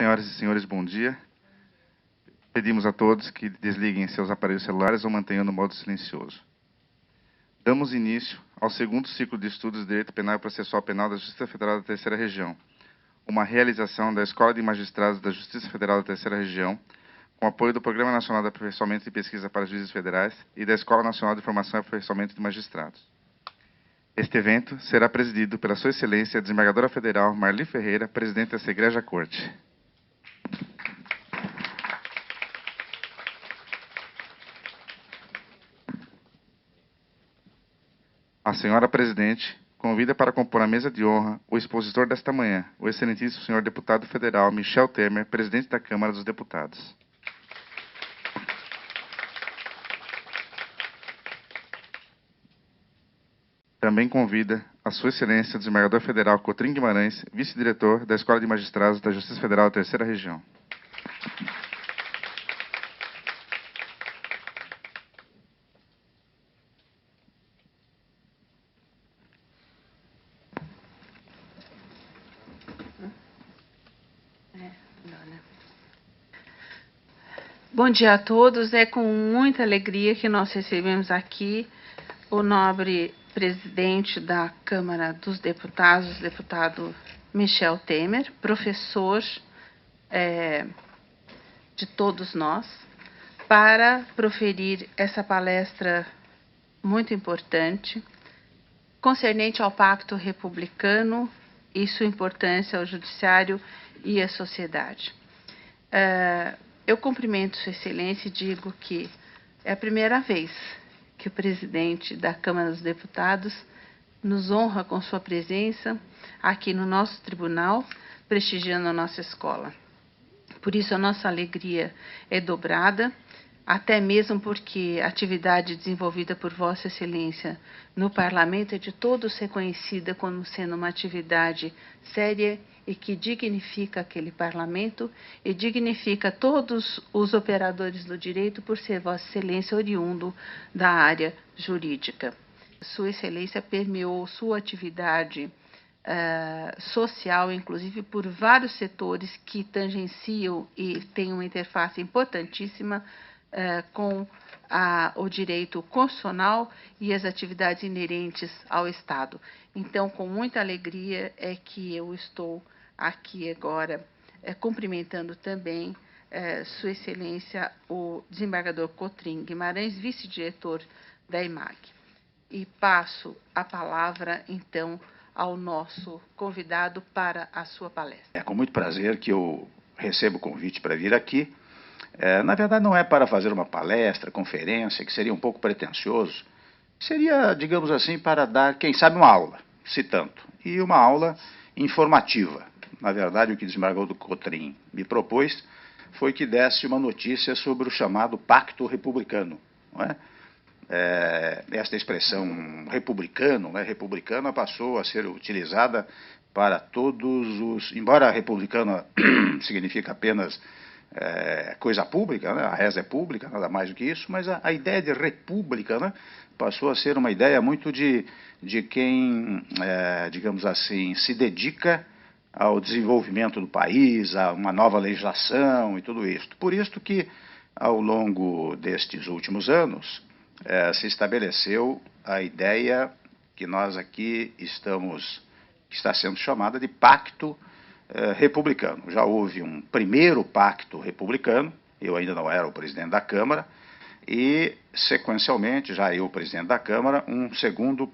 Senhoras e senhores, bom dia. Pedimos a todos que desliguem seus aparelhos celulares ou mantenham no modo silencioso. Damos início ao segundo ciclo de estudos de Direito Penal e Processual Penal da Justiça Federal da Terceira Região, uma realização da Escola de Magistrados da Justiça Federal da Terceira Região, com apoio do Programa Nacional de Aperfeiçoamento e Pesquisa para Juízes Federais e da Escola Nacional de Formação e Aperfeiçoamento de Magistrados. Este evento será presidido pela Sua Excelência, a Desembargadora Federal Marli Ferreira, presidente dessa Egregia Corte. A senhora presidente convida para compor a mesa de honra o expositor desta manhã, o excelentíssimo senhor deputado federal Michel Temer, presidente da Câmara dos Deputados. Também convida a sua excelência, desembargador federal Cotrim Guimarães, vice-diretor da Escola de Magistrados da Justiça Federal da Terceira Região. Bom dia a todos. É com muita alegria que nós recebemos aqui o nobre presidente da Câmara dos Deputados, deputado Michel Temer, professor de todos nós, para proferir essa palestra muito importante, concernente ao Pacto Republicano e sua importância ao Judiciário e à sociedade. Eu cumprimento Sua Excelência e digo que é a primeira vez que o presidente da Câmara dos Deputados nos honra com sua presença aqui no nosso tribunal, prestigiando a nossa escola. Por isso, a nossa alegria é dobrada, até mesmo porque a atividade desenvolvida por Vossa Excelência no Parlamento é de todos reconhecida como sendo uma atividade séria e que dignifica aquele Parlamento e dignifica todos os operadores do direito por ser Vossa Excelência oriundo da área jurídica. Sua Excelência permeou sua atividade social, inclusive por vários setores que tangenciam e têm uma interface importantíssima com o direito constitucional e as atividades inerentes ao Estado. Então, com muita alegria é que eu estou aqui agora cumprimentando também Sua Excelência, o desembargador Cotrim Guimarães, vice-diretor da IMAG. E passo a palavra, então, ao nosso convidado para a sua palestra. É com muito prazer que eu recebo o convite para vir aqui. Na verdade, não é para fazer uma palestra, conferência, que seria um pouco pretensioso. Seria, digamos assim, para dar, quem sabe, uma aula, se tanto. E uma aula informativa. Na verdade, o que o desembargador Cotrim me propôs foi que desse uma notícia sobre o chamado Pacto Republicano. Não é? Esta expressão republicano, né, republicana passou a ser utilizada para todos os... Embora republicana significa apenas coisa pública, né, a res é pública, nada mais do que isso, mas a ideia de república, né, passou a ser uma ideia muito de quem, digamos assim, se dedica ao desenvolvimento do país, a uma nova legislação e tudo isso. Por isso que, ao longo destes últimos anos, se estabeleceu a ideia que nós aqui que está sendo chamada de Pacto Republicano. Já houve um primeiro Pacto Republicano, eu ainda não era o presidente da Câmara, e, sequencialmente, já eu, presidente da Câmara, um segundo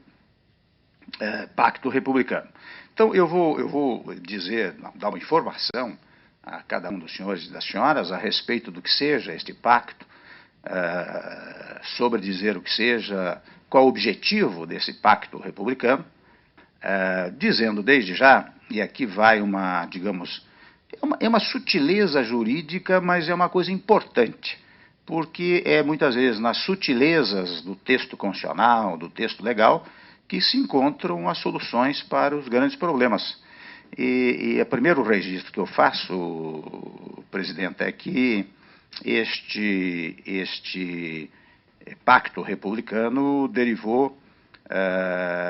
Pacto Republicano. Então, eu vou dizer, dar uma informação a cada um dos senhores e das senhoras a respeito do que seja este pacto, sobre dizer o que seja, qual o objetivo desse pacto republicano, dizendo desde já, e aqui vai uma, digamos, é uma sutileza jurídica, mas é uma coisa importante, porque é muitas vezes nas sutilezas do texto constitucional, do texto legal, que se encontram as soluções para os grandes problemas. E o primeiro registro que eu faço, presidente, é que este pacto republicano derivou,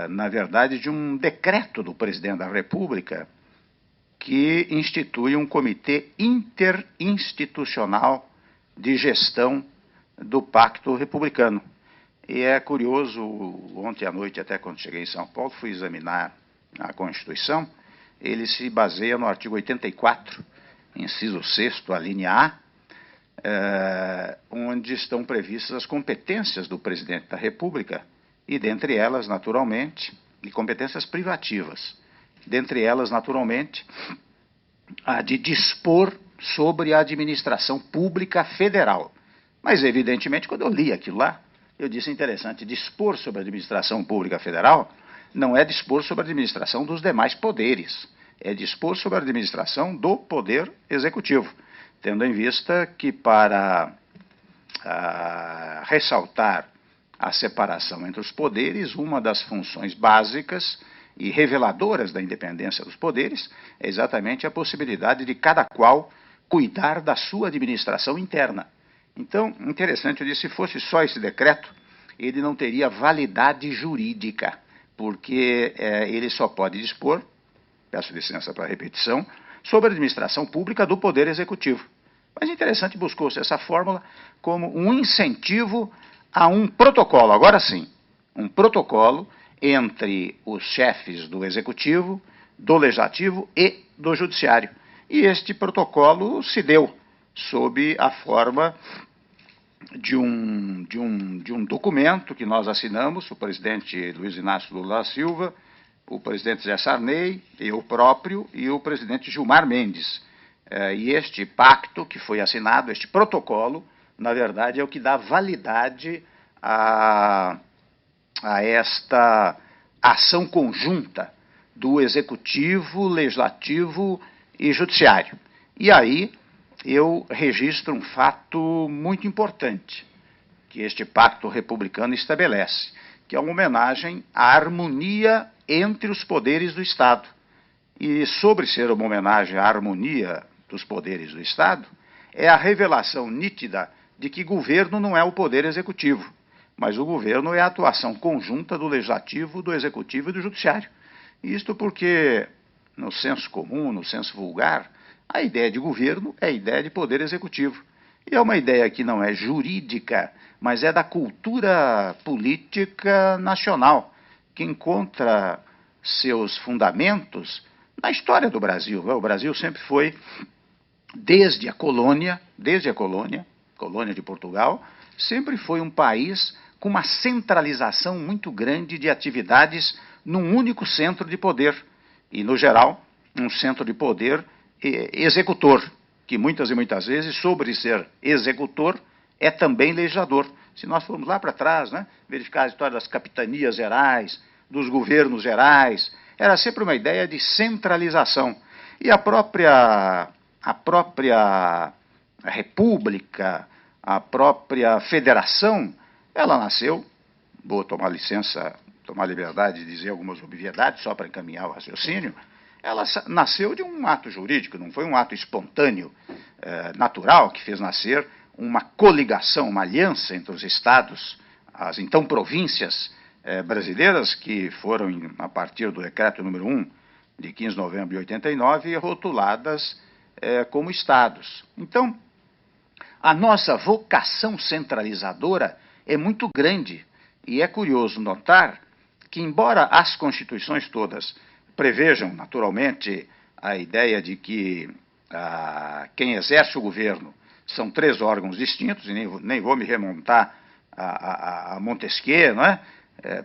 na verdade, de um decreto do presidente da República que institui um comitê interinstitucional de gestão do Pacto Republicano. E é curioso, ontem à noite, até quando cheguei em São Paulo, fui examinar a Constituição, ele se baseia no artigo 84, inciso 6º, a linha A, onde estão previstas as competências do presidente da República, e dentre elas, naturalmente, e competências privativas, dentre elas, naturalmente, a de dispor sobre a administração pública federal. Mas, evidentemente, quando eu li aquilo lá, eu disse interessante, dispor sobre a administração pública federal não é dispor sobre a administração dos demais poderes, é dispor sobre a administração do Poder Executivo, tendo em vista que para ressaltar a separação entre os poderes, uma das funções básicas e reveladoras da independência dos poderes é exatamente a possibilidade de cada qual cuidar da sua administração interna. Então, interessante, eu disse, se fosse só esse decreto, ele não teria validade jurídica, porque ele só pode dispor, peço licença para a repetição, sobre a administração pública do Poder Executivo. Mas interessante, buscou-se essa fórmula como um incentivo a um protocolo, agora sim, um protocolo entre os chefes do Executivo, do Legislativo e do Judiciário. E este protocolo se deu sob a forma de um documento que nós assinamos, o presidente Luiz Inácio Lula da Silva, o presidente Zé Sarney, eu próprio e o presidente Gilmar Mendes. E este pacto que foi assinado, este protocolo, na verdade, é o que dá validade a esta ação conjunta do Executivo, Legislativo e Judiciário. E aí eu registro um fato muito importante que este pacto republicano estabelece, que é uma homenagem à harmonia entre os poderes do Estado. E sobre ser uma homenagem à harmonia dos poderes do Estado, é a revelação nítida de que governo não é o poder executivo, mas o governo é a atuação conjunta do Legislativo, do Executivo e do Judiciário. Isto porque, no senso comum, no senso vulgar, a ideia de governo é a ideia de poder executivo. E é uma ideia que não é jurídica, mas é da cultura política nacional, que encontra seus fundamentos na história do Brasil. O Brasil sempre foi, desde a colônia de Portugal, sempre foi um país com uma centralização muito grande de atividades num único centro de poder. E, no geral, um centro de poder executor, que muitas e muitas vezes, sobre ser executor, é também legislador. Se nós formos lá para trás, né, verificar a história das capitanias gerais, dos governos gerais, era sempre uma ideia de centralização. E a própria república, a própria federação, ela nasceu, vou tomar licença, tomar liberdade de dizer algumas obviedades, só para encaminhar o raciocínio, ela nasceu de um ato jurídico, não foi um ato espontâneo, natural, que fez nascer uma coligação, uma aliança entre os estados, as então províncias brasileiras, que foram, a partir do decreto número 1, de 15 de novembro de 89, rotuladas como estados. Então, a nossa vocação centralizadora é muito grande, e é curioso notar que, embora as constituições todas prevejam, naturalmente, a ideia de que quem exerce o governo são 3 órgãos distintos, e nem vou me remontar a Montesquieu, não é?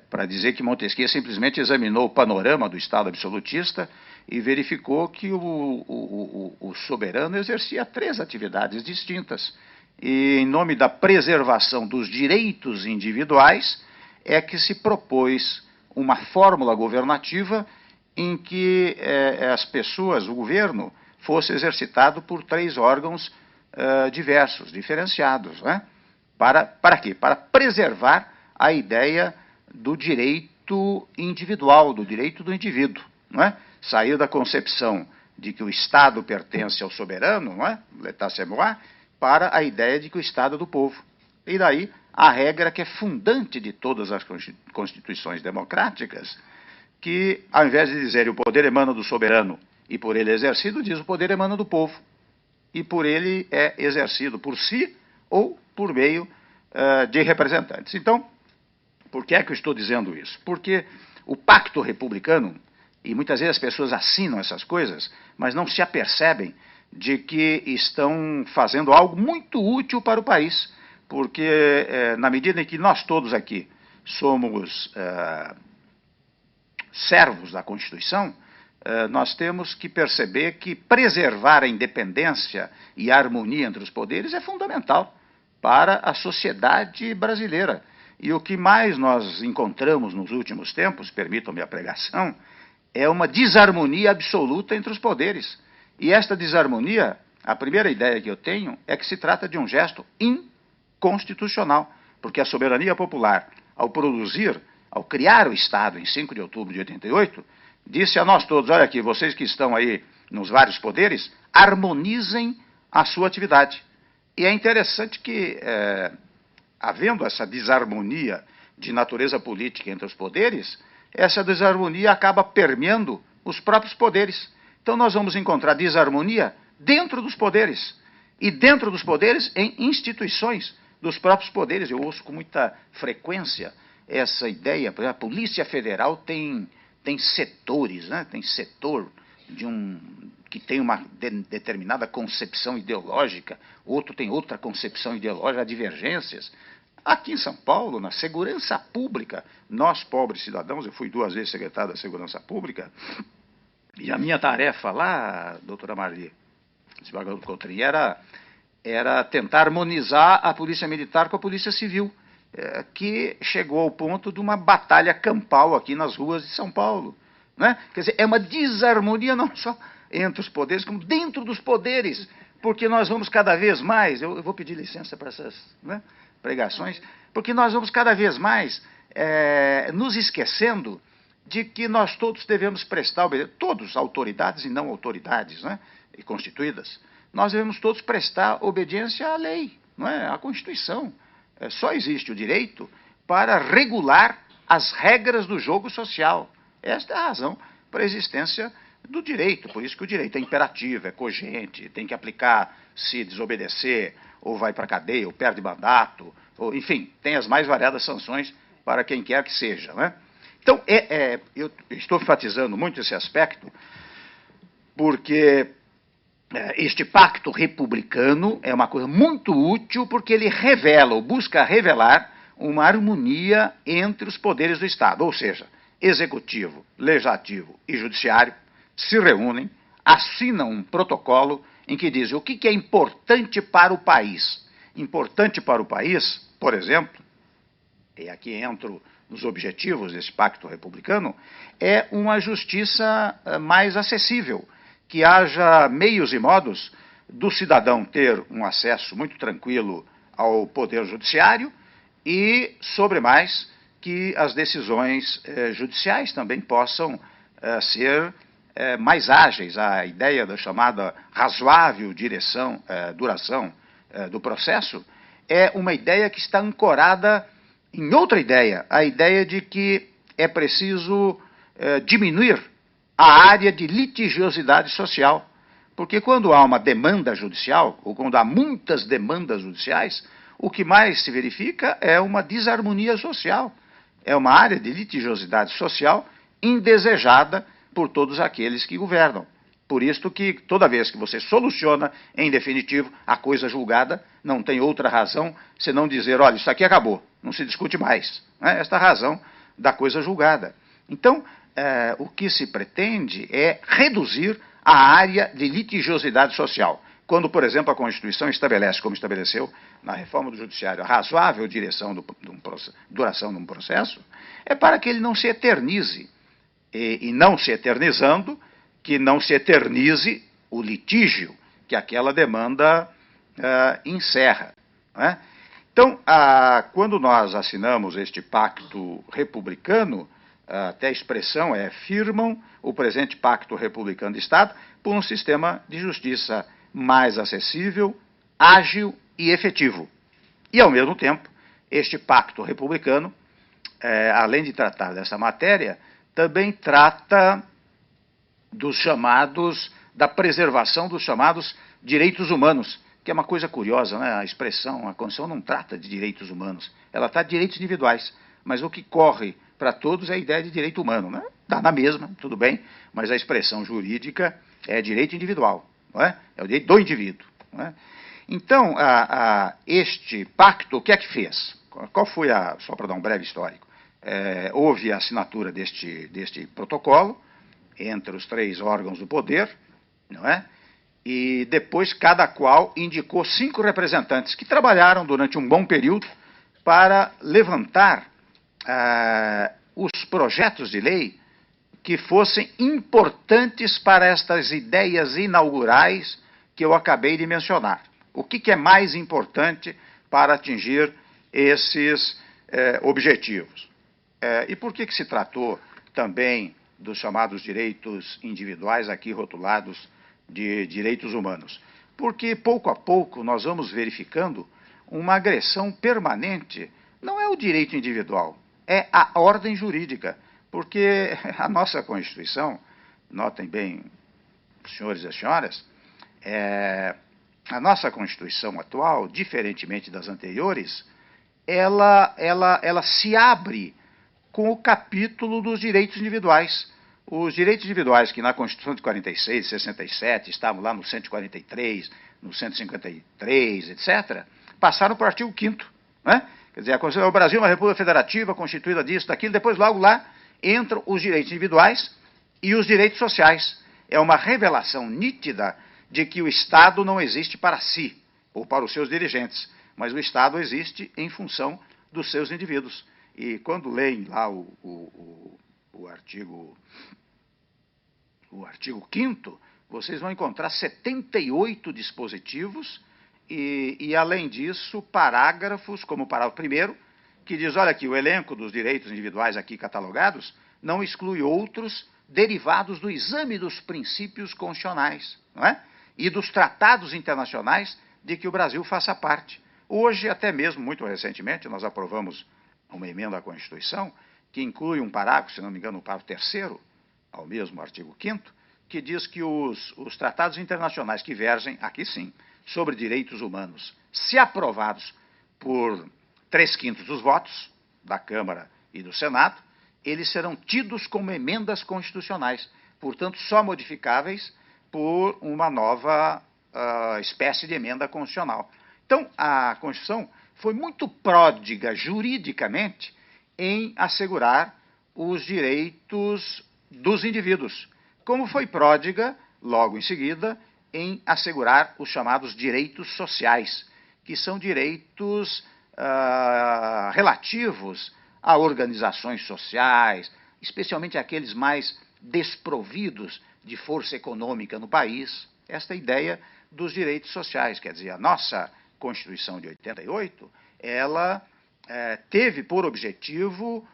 Para dizer que Montesquieu simplesmente examinou o panorama do Estado absolutista e verificou que o soberano exercia 3 atividades distintas. E, em nome da preservação dos direitos individuais, é que se propôs uma fórmula governativa em que as pessoas, o governo, fosse exercitado por 3 órgãos diversos, diferenciados. Né? Para quê? Para preservar a ideia do direito individual, do direito do indivíduo. Não é? Sair da concepção de que o Estado pertence ao soberano, não é? L'état c'est moi, para a ideia de que o Estado é do povo. E daí a regra que é fundante de todas as constituições democráticas, que ao invés de dizer o poder emana do soberano e por ele exercido, diz o poder emana do povo, e por ele é exercido por si ou por meio de representantes. Então, por que é que eu estou dizendo isso? Porque o pacto republicano, e muitas vezes as pessoas assinam essas coisas, mas não se apercebem de que estão fazendo algo muito útil para o país, porque na medida em que nós todos aqui somos servos da Constituição, nós temos que perceber que preservar a independência e a harmonia entre os poderes é fundamental para a sociedade brasileira. E o que mais nós encontramos nos últimos tempos, permitam-me a pregação, é uma desarmonia absoluta entre os poderes. E esta desarmonia, a primeira ideia que eu tenho é que se trata de um gesto inconstitucional, porque a soberania popular, ao criar o Estado em 5 de outubro de 88, disse a nós todos, olha aqui, vocês que estão aí nos vários poderes, harmonizem a sua atividade. E é interessante que, havendo essa desarmonia de natureza política entre os poderes, essa desarmonia acaba permeando os próprios poderes. Então nós vamos encontrar desarmonia dentro dos poderes, e dentro dos poderes em instituições dos próprios poderes. Eu ouço com muita frequência essa ideia, por exemplo, a Polícia Federal tem setores, né? Tem setor que tem uma determinada concepção ideológica, outro tem outra concepção ideológica, há divergências. Aqui em São Paulo, na segurança pública, nós, pobres cidadãos, eu fui 2 vezes secretário da Segurança Pública, e a minha tarefa lá, doutora Marli Coutrinho, era tentar harmonizar a Polícia Militar com a Polícia Civil, que chegou ao ponto de uma batalha campal aqui nas ruas de São Paulo. Né? Quer dizer, é uma desarmonia não só entre os poderes, como dentro dos poderes, porque nós vamos cada vez mais, eu vou pedir licença para essas pregações, porque nós vamos cada vez mais nos esquecendo de que nós todos devemos prestar obediência, todos, autoridades e não autoridades, né, e constituídas, nós devemos todos prestar obediência à lei, não é? À Constituição. Só existe o direito para regular as regras do jogo social. Esta é a razão para a existência do direito, por isso que o direito é imperativo, é cogente, tem que aplicar se desobedecer, ou vai para a cadeia, ou perde mandato, ou, enfim, tem as mais variadas sanções para quem quer que seja. Né? Então, eu estou enfatizando muito esse aspecto, porque este pacto republicano é uma coisa muito útil, porque ele revela, ou busca revelar, uma harmonia entre os poderes do Estado, ou seja, executivo, legislativo e judiciário se reúnem, assinam um protocolo em que dizem o que é importante para o país. Importante para o país, por exemplo, e aqui entro nos objetivos desse pacto republicano, é uma justiça mais acessível, que haja meios e modos do cidadão ter um acesso muito tranquilo ao poder judiciário e, sobre mais, que as decisões judiciais também possam ser mais ágeis. A ideia da chamada razoável duração do processo é uma ideia que está ancorada em outra ideia, a ideia de que é preciso diminuir a área de litigiosidade social, porque quando há uma demanda judicial, ou quando há muitas demandas judiciais, o que mais se verifica é uma desarmonia social, é uma área de litigiosidade social indesejada por todos aqueles que governam. Por isso que toda vez que você soluciona, em definitivo, a coisa julgada, não tem outra razão senão dizer, olha, isso aqui acabou, não se discute mais. Né? Esta é a razão da coisa julgada. Então, o que se pretende é reduzir a área de litigiosidade social. Quando, por exemplo, a Constituição estabelece, como estabeleceu na reforma do Judiciário, a razoável duração de um processo, é para que ele não se eternize. E não se eternizando, que não se eternize o litígio que aquela demanda encerra. Né? Então, quando nós assinamos este pacto republicano, até a expressão firmam o presente pacto republicano de Estado por um sistema de justiça mais acessível, ágil e efetivo. E, ao mesmo tempo, este pacto republicano, além de tratar dessa matéria, também trata da preservação dos chamados direitos humanos, que é uma coisa curiosa, né? A expressão, a Constituição não trata de direitos humanos, ela trata de direitos individuais, mas o que corre para todos é a ideia de direito humano, né? Está na mesma, tudo bem, mas a expressão jurídica é direito individual, não é? É o direito do indivíduo, não é? Então, este pacto, o que é que fez? Qual foi só para dar um breve histórico, houve a assinatura deste protocolo entre os 3 órgãos do poder, não é? E depois cada qual indicou 5 representantes que trabalharam durante um bom período para levantar os projetos de lei que fossem importantes para estas ideias inaugurais que eu acabei de mencionar. O que é mais importante para atingir esses objetivos? E por que se tratou também dos chamados direitos individuais, aqui rotulados de direitos humanos? Porque, pouco a pouco, nós vamos verificando uma agressão permanente. Não é o direito individual, é a ordem jurídica. Porque a nossa Constituição, notem bem, senhores e senhoras, a nossa Constituição atual, diferentemente das anteriores, ela se abre com o capítulo dos direitos individuais. Os direitos individuais que na Constituição de 46, 67, estavam lá no 143, no 153, etc., passaram para o artigo 5º, né? Quer dizer, a Constituição, o Brasil é uma república federativa, constituída disso, daquilo, depois logo lá entram os direitos individuais e os direitos sociais. É uma revelação nítida de que o Estado não existe para si, ou para os seus dirigentes, mas o Estado existe em função dos seus indivíduos. E quando leem lá o artigo 5º, vocês vão encontrar 78 dispositivos e além disso, parágrafos, como o parágrafo 1º, que diz, olha aqui, o elenco dos direitos individuais aqui catalogados não exclui outros derivados do exame dos princípios constitucionais, não é? E dos tratados internacionais de que o Brasil faça parte. Hoje, até mesmo, muito recentemente, nós aprovamos uma emenda à Constituição que inclui um parágrafo, se não me engano, o parágrafo 3º, ao mesmo artigo 5º, que diz que os tratados internacionais que vergem, aqui sim, sobre direitos humanos, se aprovados por 3/5 dos votos da Câmara e do Senado, eles serão tidos como emendas constitucionais, portanto, só modificáveis por uma nova espécie de emenda constitucional. Então, a Constituição foi muito pródiga juridicamente em assegurar os direitos dos indivíduos, como foi pródiga, logo em seguida, em assegurar os chamados direitos sociais, que são direitos relativos a organizações sociais, especialmente aqueles mais desprovidos de força econômica no país. Esta ideia dos direitos sociais, quer dizer, a nossa Constituição de 88, ela teve por objetivo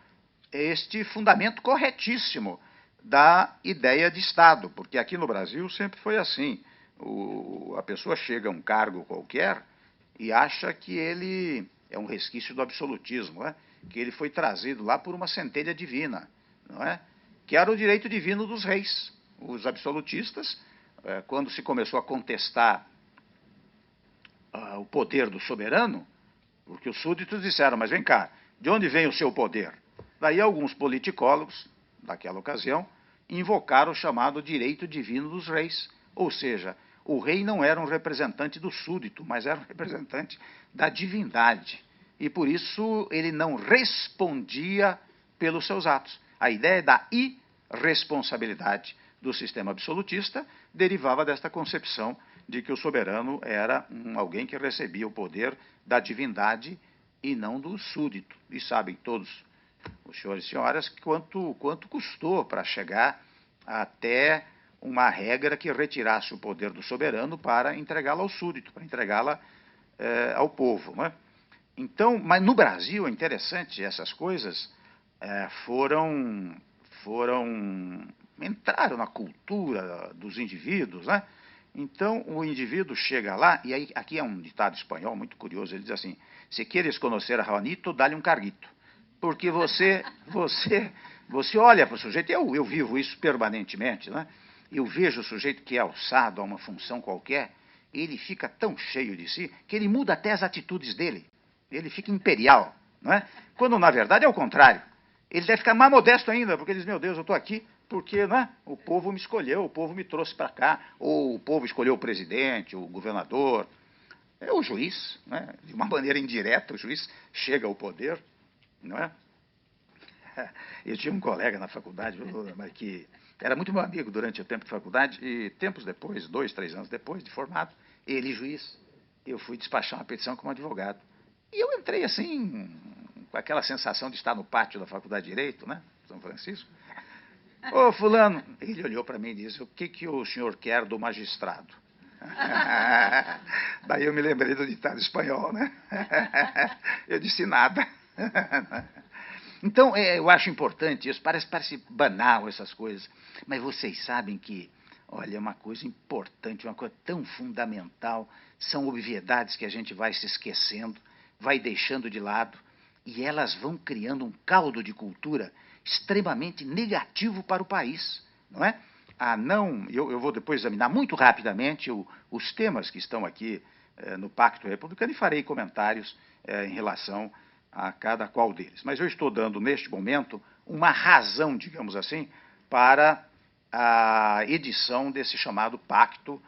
este fundamento corretíssimo da ideia de Estado, porque aqui no Brasil sempre foi assim. A pessoa chega a um cargo qualquer e acha que ele é um resquício do absolutismo, né? Que ele foi trazido lá por uma centelha divina, não é? Que era o direito divino dos reis. Os absolutistas, quando se começou a contestar o poder do soberano, porque os súditos disseram, mas vem cá, de onde vem o seu poder? Daí alguns politicólogos, daquela ocasião, invocaram o chamado direito divino dos reis, ou seja, o rei não era um representante do súdito, mas era um representante da divindade. E por isso ele não respondia pelos seus atos. A ideia da irresponsabilidade do sistema absolutista derivava desta concepção de que o soberano era alguém que recebia o poder da divindade e não do súdito. E sabem todos os senhores e senhoras quanto custou para chegar até uma regra que retirasse o poder do soberano para entregá-la ao súdito, para entregá-la ao povo, não é? Então, mas no Brasil, é interessante, essas coisas entraram na cultura dos indivíduos, né? Então, o indivíduo chega lá, e aí, aqui é um ditado espanhol muito curioso, ele diz assim, se queres conhecer a Juanito, dá-lhe um carguito. Porque você olha para o sujeito, eu vivo isso permanentemente, né? eu vejo o sujeito que é alçado a uma função qualquer, ele fica tão cheio de si que ele muda até as atitudes dele. Ele fica imperial, não é? Quando, na verdade, é o contrário. Ele deve ficar mais modesto ainda, porque ele diz, meu Deus, eu estou aqui porque, não é? O povo me escolheu, o povo me trouxe para cá, ou o povo escolheu o presidente, o governador, é o juiz, não é? De uma maneira indireta, o juiz chega ao poder, não é? Eu tinha um colega na faculdade, mas que era muito meu amigo durante o tempo de faculdade, e tempos depois, 2, 3 anos depois de formado, ele juiz, eu fui despachar uma petição como advogado. E eu entrei assim, com aquela sensação de estar no pátio da Faculdade de Direito, né, São Francisco. Ô, fulano, ele olhou para mim e disse, o que o senhor quer do magistrado? Daí eu me lembrei do ditado espanhol, né? Eu disse nada. Então, eu acho importante isso, parece banal essas coisas, mas vocês sabem que, olha, é uma coisa importante, uma coisa tão fundamental, são obviedades que a gente vai se esquecendo, vai deixando de lado, e elas vão criando um caldo de cultura extremamente negativo para o país, não é? Eu vou depois examinar muito rapidamente os temas que estão aqui no Pacto Republicano e farei comentários em relação a cada qual deles. Mas eu estou dando, neste momento, uma razão, digamos assim, para a edição desse chamado Pacto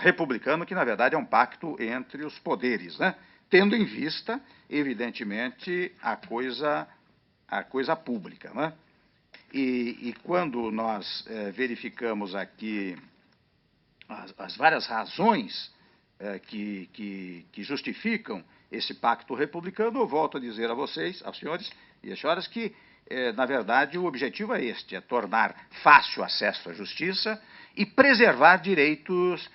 Republicano, que, na verdade, é um pacto entre os poderes, né? Tendo em vista, evidentemente, a coisa pública, né? E quando nós verificamos aqui as várias razões que justificam esse pacto republicano, eu volto a dizer a vocês, aos senhores e às senhoras, que, na verdade, o objetivo é este, é tornar fácil acesso à justiça e preservar direitos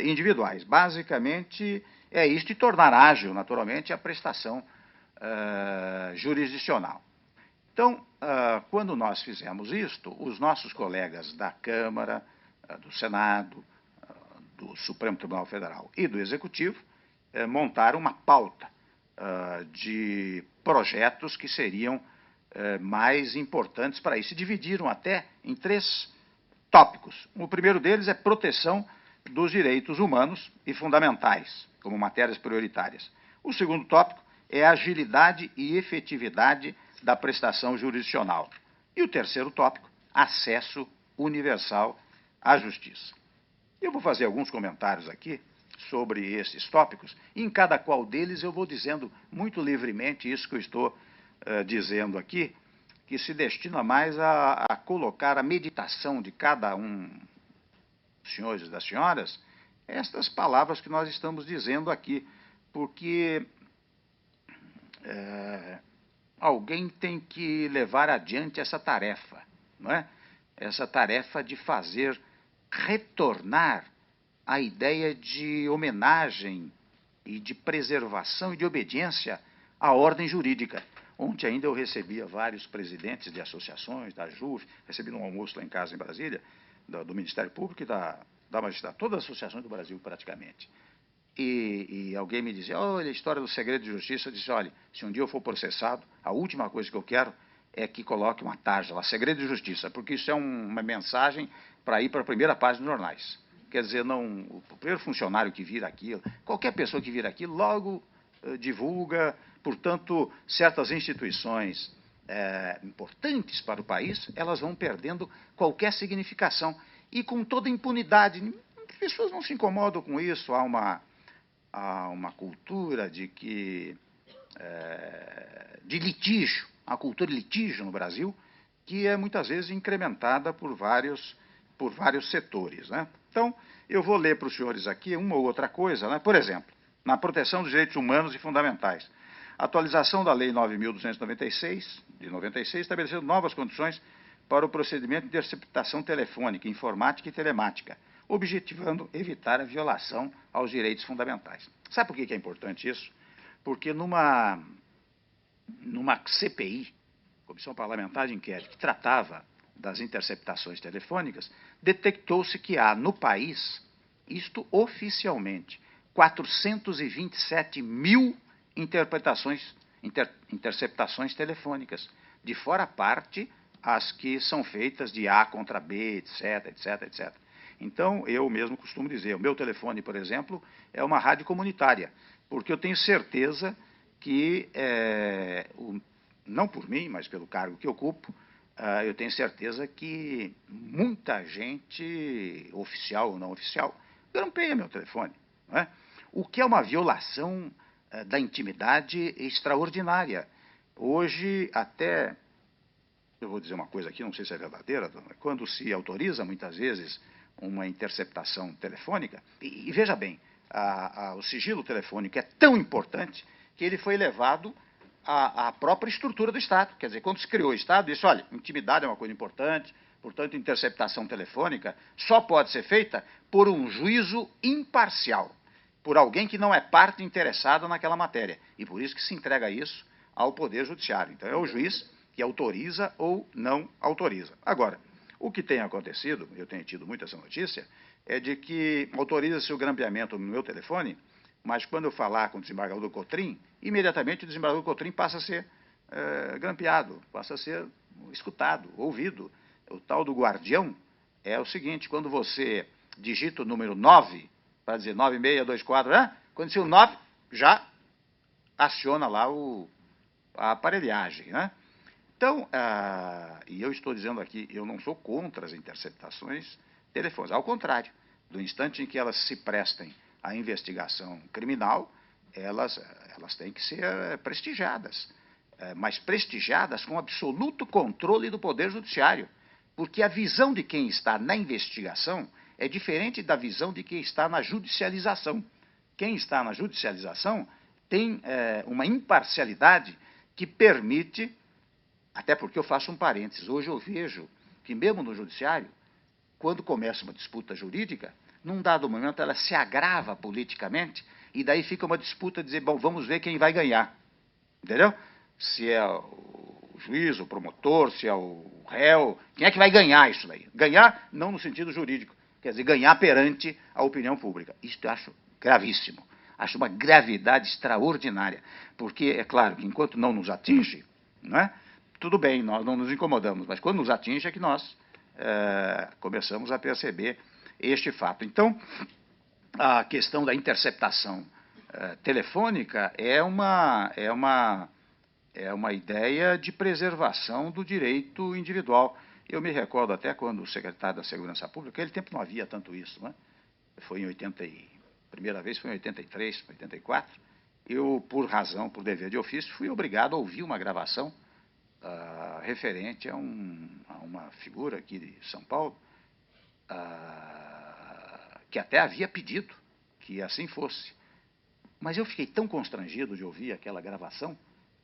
individuais. Basicamente, é isto, e tornar ágil, naturalmente, a prestação jurisdicional. Então, quando nós fizemos isto, os nossos colegas da Câmara, do Senado, do Supremo Tribunal Federal e do Executivo montaram uma pauta de projetos que seriam mais importantes para isso. E dividiram até em 3 tópicos. O primeiro deles é proteção dos direitos humanos e fundamentais, como matérias prioritárias. O segundo tópico é agilidade e efetividade da prestação jurisdicional. E o terceiro tópico, acesso universal à justiça. Eu vou fazer alguns comentários aqui sobre esses tópicos, e em cada qual deles eu vou dizendo muito livremente isso que eu estou dizendo aqui, que se destina mais a colocar a meditação de cada um dos senhores e das senhoras, estas palavras que nós estamos dizendo aqui, porque alguém tem que levar adiante essa tarefa, não é? Essa tarefa de fazer retornar a ideia de homenagem e de preservação e de obediência à ordem jurídica. Ontem ainda eu recebia vários presidentes de associações, da JUF, recebi num almoço lá em casa em Brasília, do Ministério Público e da Magistratura, todas as associações do Brasil praticamente. E alguém me dizia, olha, a história do segredo de justiça. Eu disse, olha, se um dia eu for processado, a última coisa que eu quero é que coloque uma tarja lá, segredo de justiça, porque isso é uma mensagem para ir para a primeira página dos jornais. Quer dizer, não, o primeiro funcionário que vira aquilo, qualquer pessoa que vira aquilo, logo divulga. Portanto, certas instituições importantes para o país, elas vão perdendo qualquer significação. E com toda impunidade, as pessoas não se incomodam com isso, há uma cultura de litígio, a cultura de litígio no Brasil, que é muitas vezes incrementada por vários setores, né? Então, eu vou ler para os senhores aqui uma ou outra coisa, né? Por exemplo, na proteção dos direitos humanos e fundamentais. Atualização da Lei 9.296, de 96, estabelecendo novas condições para o procedimento de interceptação telefônica, informática e telemática, objetivando evitar a violação aos direitos fundamentais. Sabe por que é importante isso? Porque numa CPI, Comissão Parlamentar de Inquérito, que tratava das interceptações telefônicas, detectou-se que há no país, isto oficialmente, 427 mil interceptações telefônicas, de fora parte as que são feitas de A contra B, etc, etc, etc. Então, eu mesmo costumo dizer, o meu telefone, por exemplo, é uma rádio comunitária, porque eu tenho certeza que, não por mim, mas pelo cargo que ocupo, eu tenho certeza que muita gente, oficial ou não oficial, grampeia meu telefone, não é? O que é uma violação da intimidade extraordinária. Hoje, até, eu vou dizer uma coisa aqui, não sei se é verdadeira, quando se autoriza, muitas vezes, uma interceptação telefônica, e veja bem, o sigilo telefônico é tão importante que ele foi levado à própria estrutura do Estado. Quer dizer, quando se criou o Estado, disse, olha, intimidade é uma coisa importante, portanto, interceptação telefônica só pode ser feita por um juízo imparcial, por alguém que não é parte interessada naquela matéria. E por isso que se entrega isso ao Poder Judiciário. Então, é o juiz que autoriza ou não autoriza. Agora, o que tem acontecido, eu tenho tido muito essa notícia, é de que autoriza-se o grampeamento no meu telefone, mas quando eu falar com o desembargador Cotrim, imediatamente o desembargador Cotrim passa a ser grampeado, passa a ser escutado, ouvido. O tal do guardião é o seguinte, quando você digita o número 9, para dizer 9624, né? Quando você o 9, já aciona lá a aparelhagem, né? Então, e eu estou dizendo aqui, eu não sou contra as interceptações telefônicas, ao contrário, do instante em que elas se prestem à investigação criminal, elas têm que ser prestigiadas, mas prestigiadas com absoluto controle do Poder Judiciário, porque a visão de quem está na investigação é diferente da visão de quem está na judicialização. Quem está na judicialização tem uma imparcialidade que permite, até porque eu faço um parênteses, hoje eu vejo que mesmo no judiciário, quando começa uma disputa jurídica, num dado momento ela se agrava politicamente e daí fica uma disputa de dizer, bom, vamos ver quem vai ganhar, entendeu? Se é o juiz, o promotor, se é o réu, quem é que vai ganhar isso daí? Ganhar não no sentido jurídico, quer dizer, ganhar perante a opinião pública. Isso eu acho gravíssimo, acho uma gravidade extraordinária, porque é claro que enquanto não nos atinge, não é? Tudo bem, nós não nos incomodamos, mas quando nos atinge é que nós começamos a perceber este fato. Então, a questão da interceptação telefônica é uma ideia de preservação do direito individual. Eu me recordo até quando o secretário da Segurança Pública, naquele tempo não havia tanto isso, né? Foi em primeira vez foi em 83, 84, eu, por dever de ofício, fui obrigado a ouvir uma gravação referente a uma figura aqui de São Paulo, que até havia pedido que assim fosse. Mas eu fiquei tão constrangido de ouvir aquela gravação,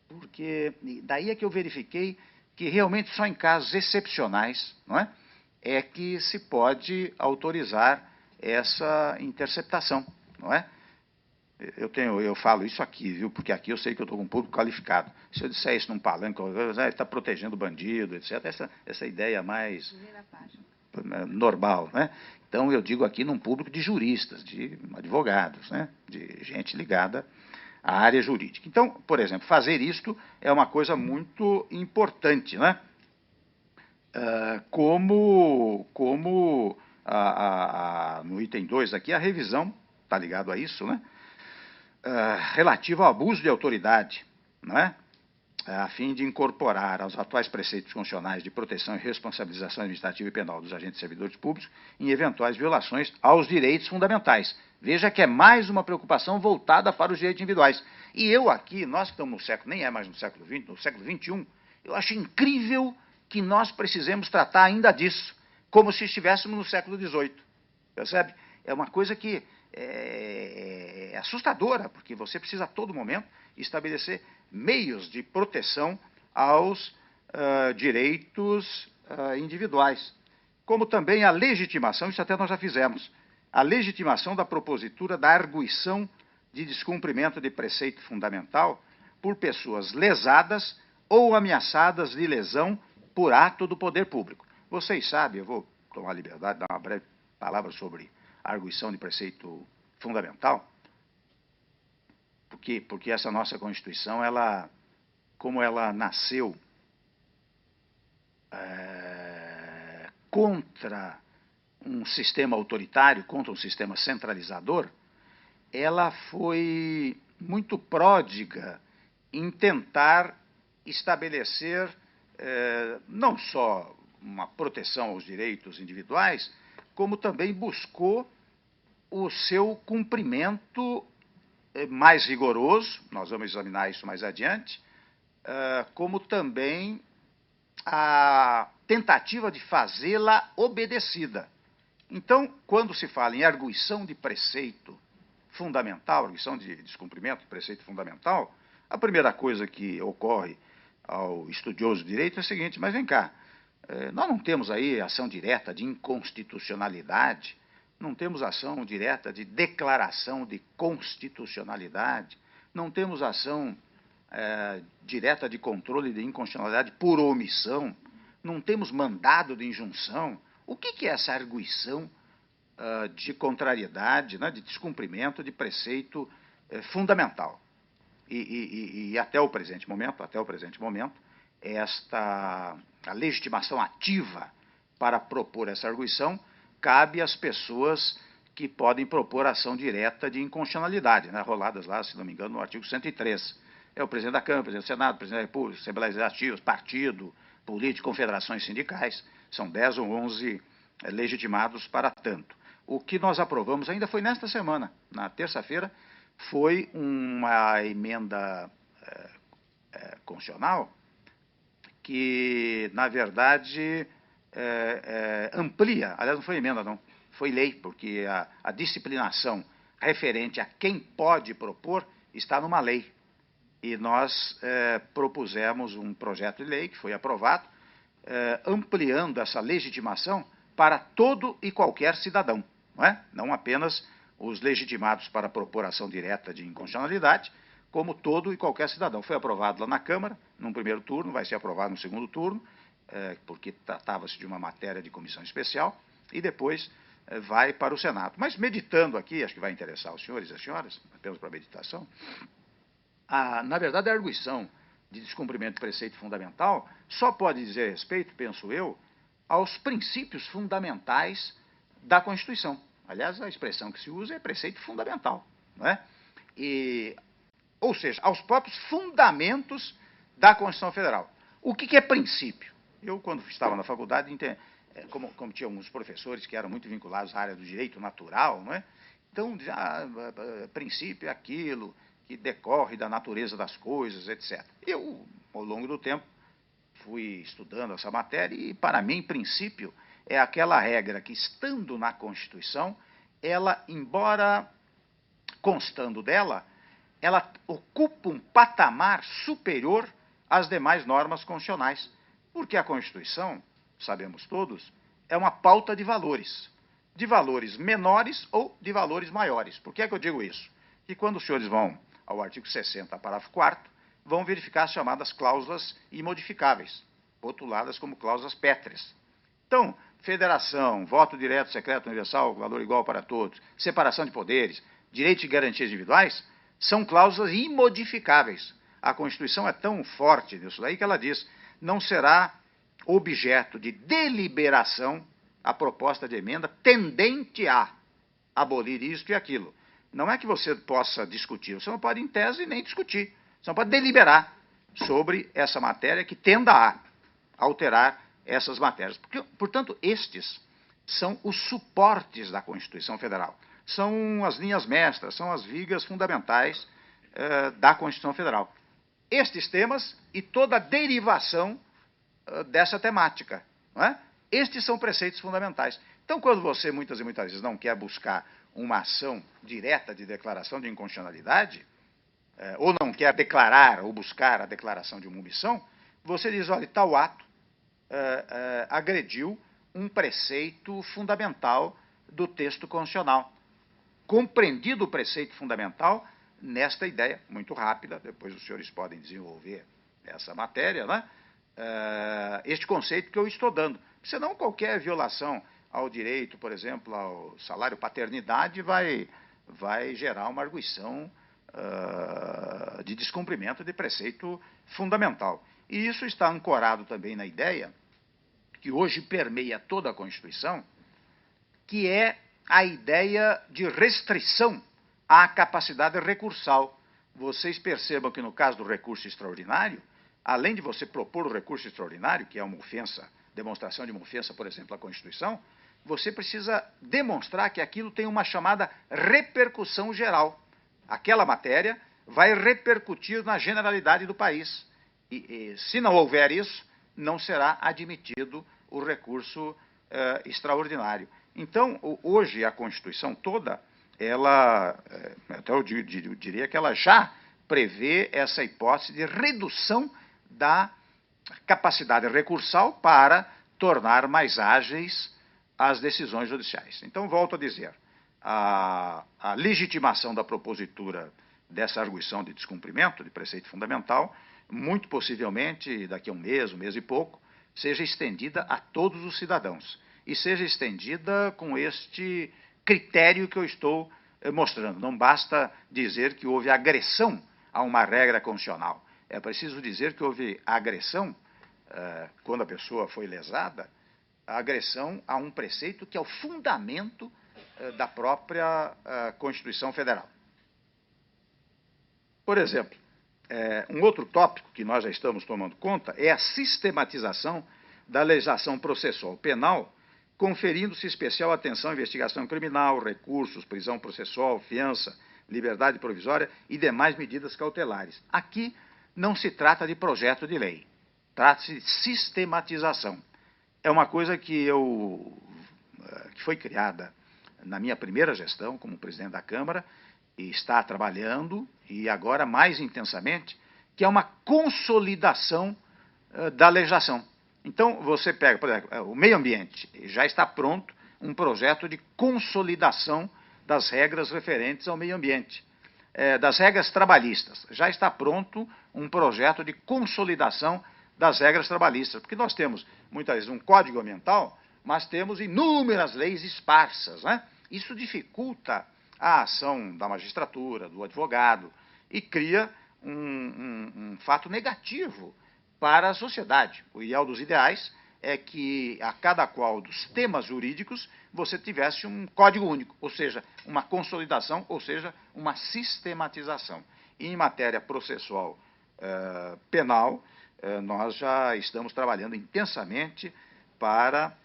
porque daí é que eu verifiquei que realmente só em casos excepcionais, não é, é que se pode autorizar essa interceptação, não é? Eu falo isso aqui, viu? Porque aqui eu sei que eu estou com um público qualificado. Se eu disser isso num palanque, está protegendo o bandido, etc., essa ideia mais normal, né? Então eu digo aqui num público de juristas, de advogados, né? De gente ligada à área jurídica. Então, por exemplo, fazer isto é uma coisa muito importante, né? No item 2 aqui, a revisão, está ligado a isso, né? Relativo ao abuso de autoridade, não é? A fim de incorporar aos atuais preceitos constitucionais de proteção e responsabilização administrativa e penal dos agentes servidores públicos em eventuais violações aos direitos fundamentais. Veja que é mais uma preocupação voltada para os direitos individuais. E eu aqui, nós que estamos no século, nem é mais no século XX, no século XXI, eu acho incrível que nós precisemos tratar ainda disso, como se estivéssemos no século XVIII. Percebe? É uma coisa que é assustadora, porque você precisa a todo momento estabelecer meios de proteção aos direitos individuais. Como também a legitimação, isso até nós já fizemos, a legitimação da propositura da arguição de descumprimento de preceito fundamental por pessoas lesadas ou ameaçadas de lesão por ato do poder público. Vocês sabem, eu vou tomar a liberdade de dar uma breve palavra sobre a arguição de preceito fundamental, porque essa nossa Constituição, como ela nasceu contra um sistema autoritário, contra um sistema centralizador, ela foi muito pródiga em tentar estabelecer não só uma proteção aos direitos individuais, como também buscou o seu cumprimento mais rigoroso, nós vamos examinar isso mais adiante, como também a tentativa de fazê-la obedecida. Então, quando se fala em arguição de preceito fundamental, arguição de descumprimento de preceito fundamental, a primeira coisa que ocorre ao estudioso de direito é a seguinte: mas vem cá, nós não temos aí ação direta de inconstitucionalidade, não temos ação direta de declaração de constitucionalidade, não temos ação direta de controle de inconstitucionalidade por omissão, não temos mandado de injunção. O que é essa arguição de contrariedade, né, de descumprimento de preceito fundamental? E até o presente momento, a legitimação ativa para propor essa arguição cabe às pessoas que podem propor ação direta de inconstitucionalidade, né, roladas lá, se não me engano, no artigo 103. É o presidente da Câmara, o presidente do Senado, o presidente da República, Assembleias Legislativas, partido, político, confederações sindicais. São 10 ou 11 legitimados para tanto. O que nós aprovamos ainda foi nesta semana, na terça-feira, foi uma emenda constitucional que, na verdade, amplia, aliás, não foi emenda, não, foi lei, porque a disciplinação referente a quem pode propor está numa lei. E nós propusemos um projeto de lei que foi aprovado, ampliando essa legitimação para todo e qualquer cidadão, não apenas os legitimados para propor ação direta de inconstitucionalidade, como todo e qualquer cidadão. Foi aprovado lá na Câmara, num primeiro turno, vai ser aprovado no segundo turno, porque tratava-se de uma matéria de comissão especial, e depois vai para o Senado. Mas meditando aqui, acho que vai interessar os senhores e as senhoras, apenas para meditação, na verdade, a arguição de descumprimento de preceito fundamental só pode dizer respeito, penso eu, aos princípios fundamentais da Constituição. Aliás, a expressão que se usa é preceito fundamental, não é? Ou seja, aos próprios fundamentos da Constituição Federal. O que é princípio? Eu, quando estava na faculdade, como tinha alguns professores que eram muito vinculados à área do direito natural, não é? Então, princípio é aquilo que decorre da natureza das coisas, etc. Eu, ao longo do tempo, fui estudando essa matéria e, para mim, princípio é aquela regra que, estando na Constituição, ela, embora constando dela, ela ocupa um patamar superior às demais normas constitucionais. Porque a Constituição, sabemos todos, é uma pauta de valores menores ou de valores maiores. Por que é que eu digo isso? Que quando os senhores vão ao artigo 60, parágrafo 4º, vão verificar as chamadas cláusulas imodificáveis, rotuladas como cláusulas pétreas. Então, federação, voto direto, secreto, universal, valor igual para todos, separação de poderes, direitos e garantias individuais, são cláusulas imodificáveis. A Constituição é tão forte nisso daí que ela diz: não será objeto de deliberação a proposta de emenda tendente a abolir isto e aquilo. Não é que você possa discutir, você não pode, em tese, nem discutir. Você não pode deliberar sobre essa matéria que tenda a alterar essas matérias. Porque, portanto, estes são os suportes da Constituição Federal. São as linhas mestras, são as vigas fundamentais da Constituição Federal. Estes temas e toda a derivação dessa temática, não é? Estes são preceitos fundamentais. Então, quando você, muitas vezes, não quer buscar uma ação direta de declaração de inconstitucionalidade, ou não quer declarar ou buscar a declaração de uma omissão, você diz: olha, tal ato agrediu um preceito fundamental do texto constitucional. Compreendido o preceito fundamental nesta ideia, muito rápida, depois os senhores podem desenvolver essa matéria, né? Este conceito que eu estou dando. Senão, qualquer violação ao direito, por exemplo, ao salário paternidade, vai gerar uma arguição de descumprimento de preceito fundamental. E isso está ancorado também na ideia que hoje permeia toda a Constituição, que é a ideia de restrição à capacidade recursal. Vocês percebam que no caso do recurso extraordinário, além de você propor o recurso extraordinário, que é uma ofensa, demonstração de uma ofensa, por exemplo, à Constituição, você precisa demonstrar que aquilo tem uma chamada repercussão geral. Aquela matéria vai repercutir na generalidade do país. E se não houver isso, não será admitido o recurso extraordinário. Então, hoje, a Constituição toda, ela, até eu diria que ela já prevê essa hipótese de redução da capacidade recursal para tornar mais ágeis as decisões judiciais. Então, volto a dizer, a legitimação da propositura dessa arguição de descumprimento de preceito fundamental, muito possivelmente, daqui a um mês e pouco, seja estendida a todos os cidadãos. E seja estendida com este critério que eu estou mostrando. Não basta dizer que houve agressão a uma regra constitucional. É preciso dizer que houve agressão, quando a pessoa foi lesada, a agressão a um preceito que é o fundamento da própria Constituição Federal. Por exemplo, um outro tópico que nós já estamos tomando conta é a sistematização da legislação processual penal, conferindo-se especial atenção à investigação criminal, recursos, prisão processual, fiança, liberdade provisória e demais medidas cautelares. Aqui não se trata de projeto de lei, trata-se de sistematização. É uma coisa que foi criada na minha primeira gestão como presidente da Câmara e está trabalhando, e agora mais intensamente, que é uma consolidação da legislação. Então, você pega, por exemplo, o meio ambiente, já está pronto um projeto de consolidação das regras referentes ao meio ambiente. Das regras trabalhistas, já está pronto um projeto de consolidação das regras trabalhistas, porque nós temos, muitas vezes, um código ambiental, mas temos inúmeras leis esparsas, né? Isso dificulta a ação da magistratura, do advogado, e cria um fato negativo para a sociedade. O ideal dos ideais é que a cada qual dos temas jurídicos você tivesse um código único, ou seja, uma consolidação, ou seja, uma sistematização. E em matéria processual penal, nós já estamos trabalhando intensamente para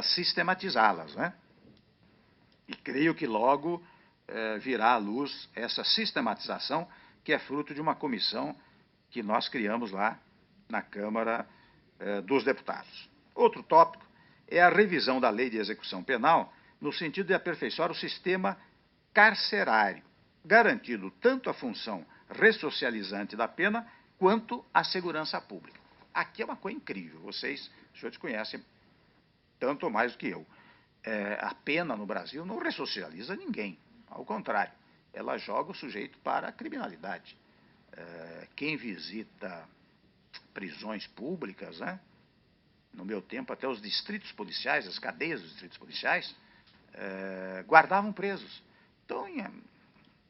sistematizá-las, né? E creio que logo virá à luz essa sistematização, que é fruto de uma comissão que nós criamos lá na Câmara dos Deputados. Outro tópico é a revisão da Lei de Execução Penal, no sentido de aperfeiçoar o sistema carcerário, garantindo tanto a função ressocializante da pena, quanto a segurança pública. Aqui é uma coisa incrível, os senhores conhecem tanto ou mais do que eu. A pena no Brasil não ressocializa ninguém, ao contrário, ela joga o sujeito para a criminalidade. Quem visita prisões públicas, né? No meu tempo, até os distritos policiais, as cadeias dos distritos policiais, guardavam presos. Então,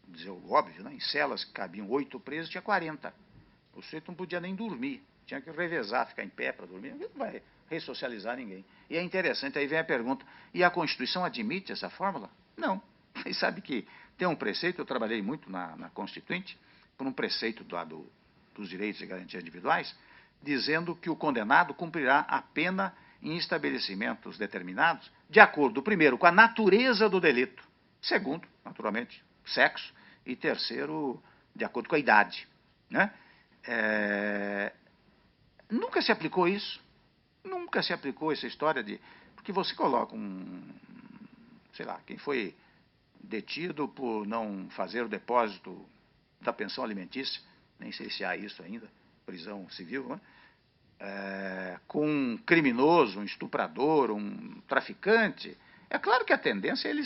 dizer o óbvio, né? Em celas que cabiam 8 presos, tinha 40. O sujeito não podia nem dormir, tinha que revezar, ficar em pé para dormir, não vai ressocializar ninguém. E é interessante, aí vem a pergunta, e a Constituição admite essa fórmula? Não. Vocês sabem que tem um preceito, eu trabalhei muito na Constituinte, por um preceito dos direitos e garantias individuais, dizendo que o condenado cumprirá a pena em estabelecimentos determinados, de acordo, primeiro, com a natureza do delito, segundo, naturalmente, sexo, e terceiro, de acordo com a idade, né? Nunca se aplicou isso. Nunca se aplicou essa história de... Porque você coloca sei lá, quem foi detido por não fazer o depósito da pensão alimentícia, nem sei se há isso ainda, prisão civil, né? Com um criminoso, um estuprador, um traficante, é claro que a tendência é ele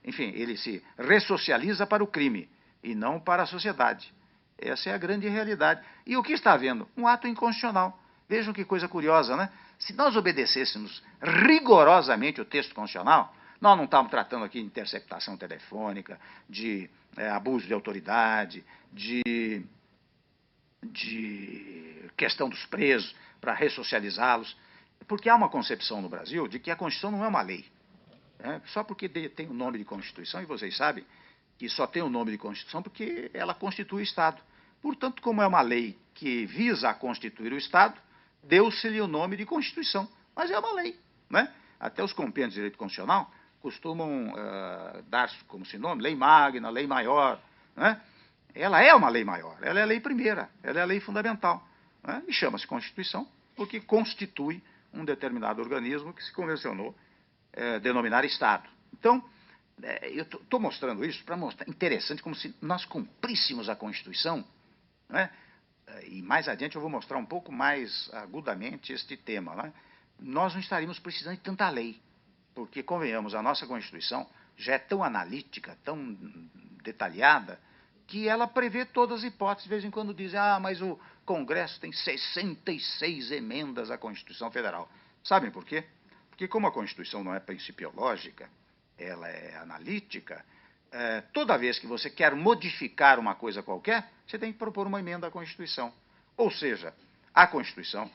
ele se ressocializa para o crime e não para a sociedade. Essa é a grande realidade. E o que está havendo? Um ato inconstitucional. Vejam que coisa curiosa, né? Se nós obedecêssemos rigorosamente o texto constitucional, nós não estamos tratando aqui de interceptação telefônica, de abuso de autoridade, de de questão dos presos, para ressocializá-los, porque há uma concepção no Brasil de que a Constituição não é uma lei. Só porque tem o nome de Constituição, e vocês sabem que só tem o nome de Constituição porque ela constitui o Estado. Portanto, como é uma lei que visa a constituir o Estado, deu-se-lhe o nome de Constituição. Mas é uma lei. Né? Até os compêndios de direito constitucional costumam dar como sinônimo lei magna, lei maior. Né? Ela é uma lei maior, ela é a lei primeira, ela é a lei fundamental. Né? E chama-se Constituição porque constitui um determinado organismo que se convencionou denominar Estado. Então, eu estou mostrando isso para mostrar, interessante, como se nós cumpríssemos a Constituição, né? E mais adiante eu vou mostrar um pouco mais agudamente este tema. Né? Nós não estaríamos precisando de tanta lei, porque, convenhamos, a nossa Constituição já é tão analítica, tão detalhada, que ela prevê todas as hipóteses. De vez em quando dizem, mas o Congresso tem 66 emendas à Constituição Federal. Sabem por quê? Porque como a Constituição não é principiológica, ela é analítica, toda vez que você quer modificar uma coisa qualquer, você tem que propor uma emenda à Constituição. Ou seja, a Constituição,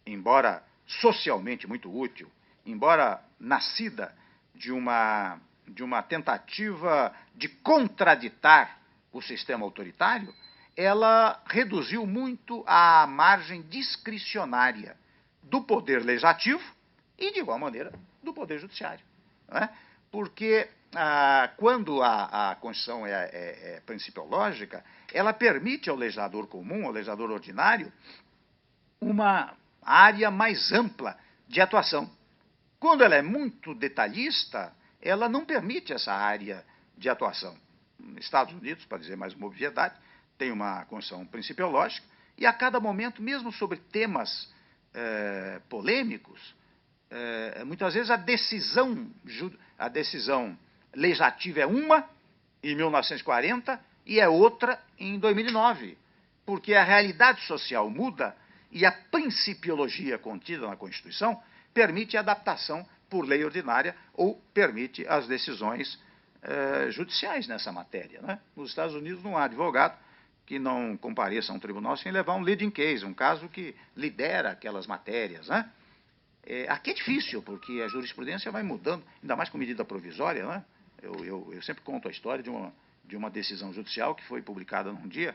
embora socialmente muito útil, embora nascida de uma tentativa de contraditar o sistema autoritário, ela reduziu muito a margem discricionária do poder legislativo e, de igual maneira, do poder judiciário. Né? Porque quando a Constituição é principiológica, ela permite ao legislador comum, ao legislador ordinário, uma área mais ampla de atuação. Quando ela é muito detalhista, ela não permite essa área de atuação. Nos Estados Unidos, para dizer mais uma obviedade, tem uma Constituição principiológica e a cada momento, mesmo sobre temas polêmicos, muitas vezes a decisão legislativa é uma em 1940 e é outra em 2009, porque a realidade social muda e a principiologia contida na Constituição permite a adaptação por lei ordinária ou permite as decisões judiciais nessa matéria. Né? Nos Estados Unidos não há advogado que não compareça a um tribunal sem levar um leading case, um caso que lidera aquelas matérias. Né? Aqui é difícil, porque a jurisprudência vai mudando, ainda mais com medida provisória. Né? Eu sempre conto a história de uma decisão judicial que foi publicada num dia,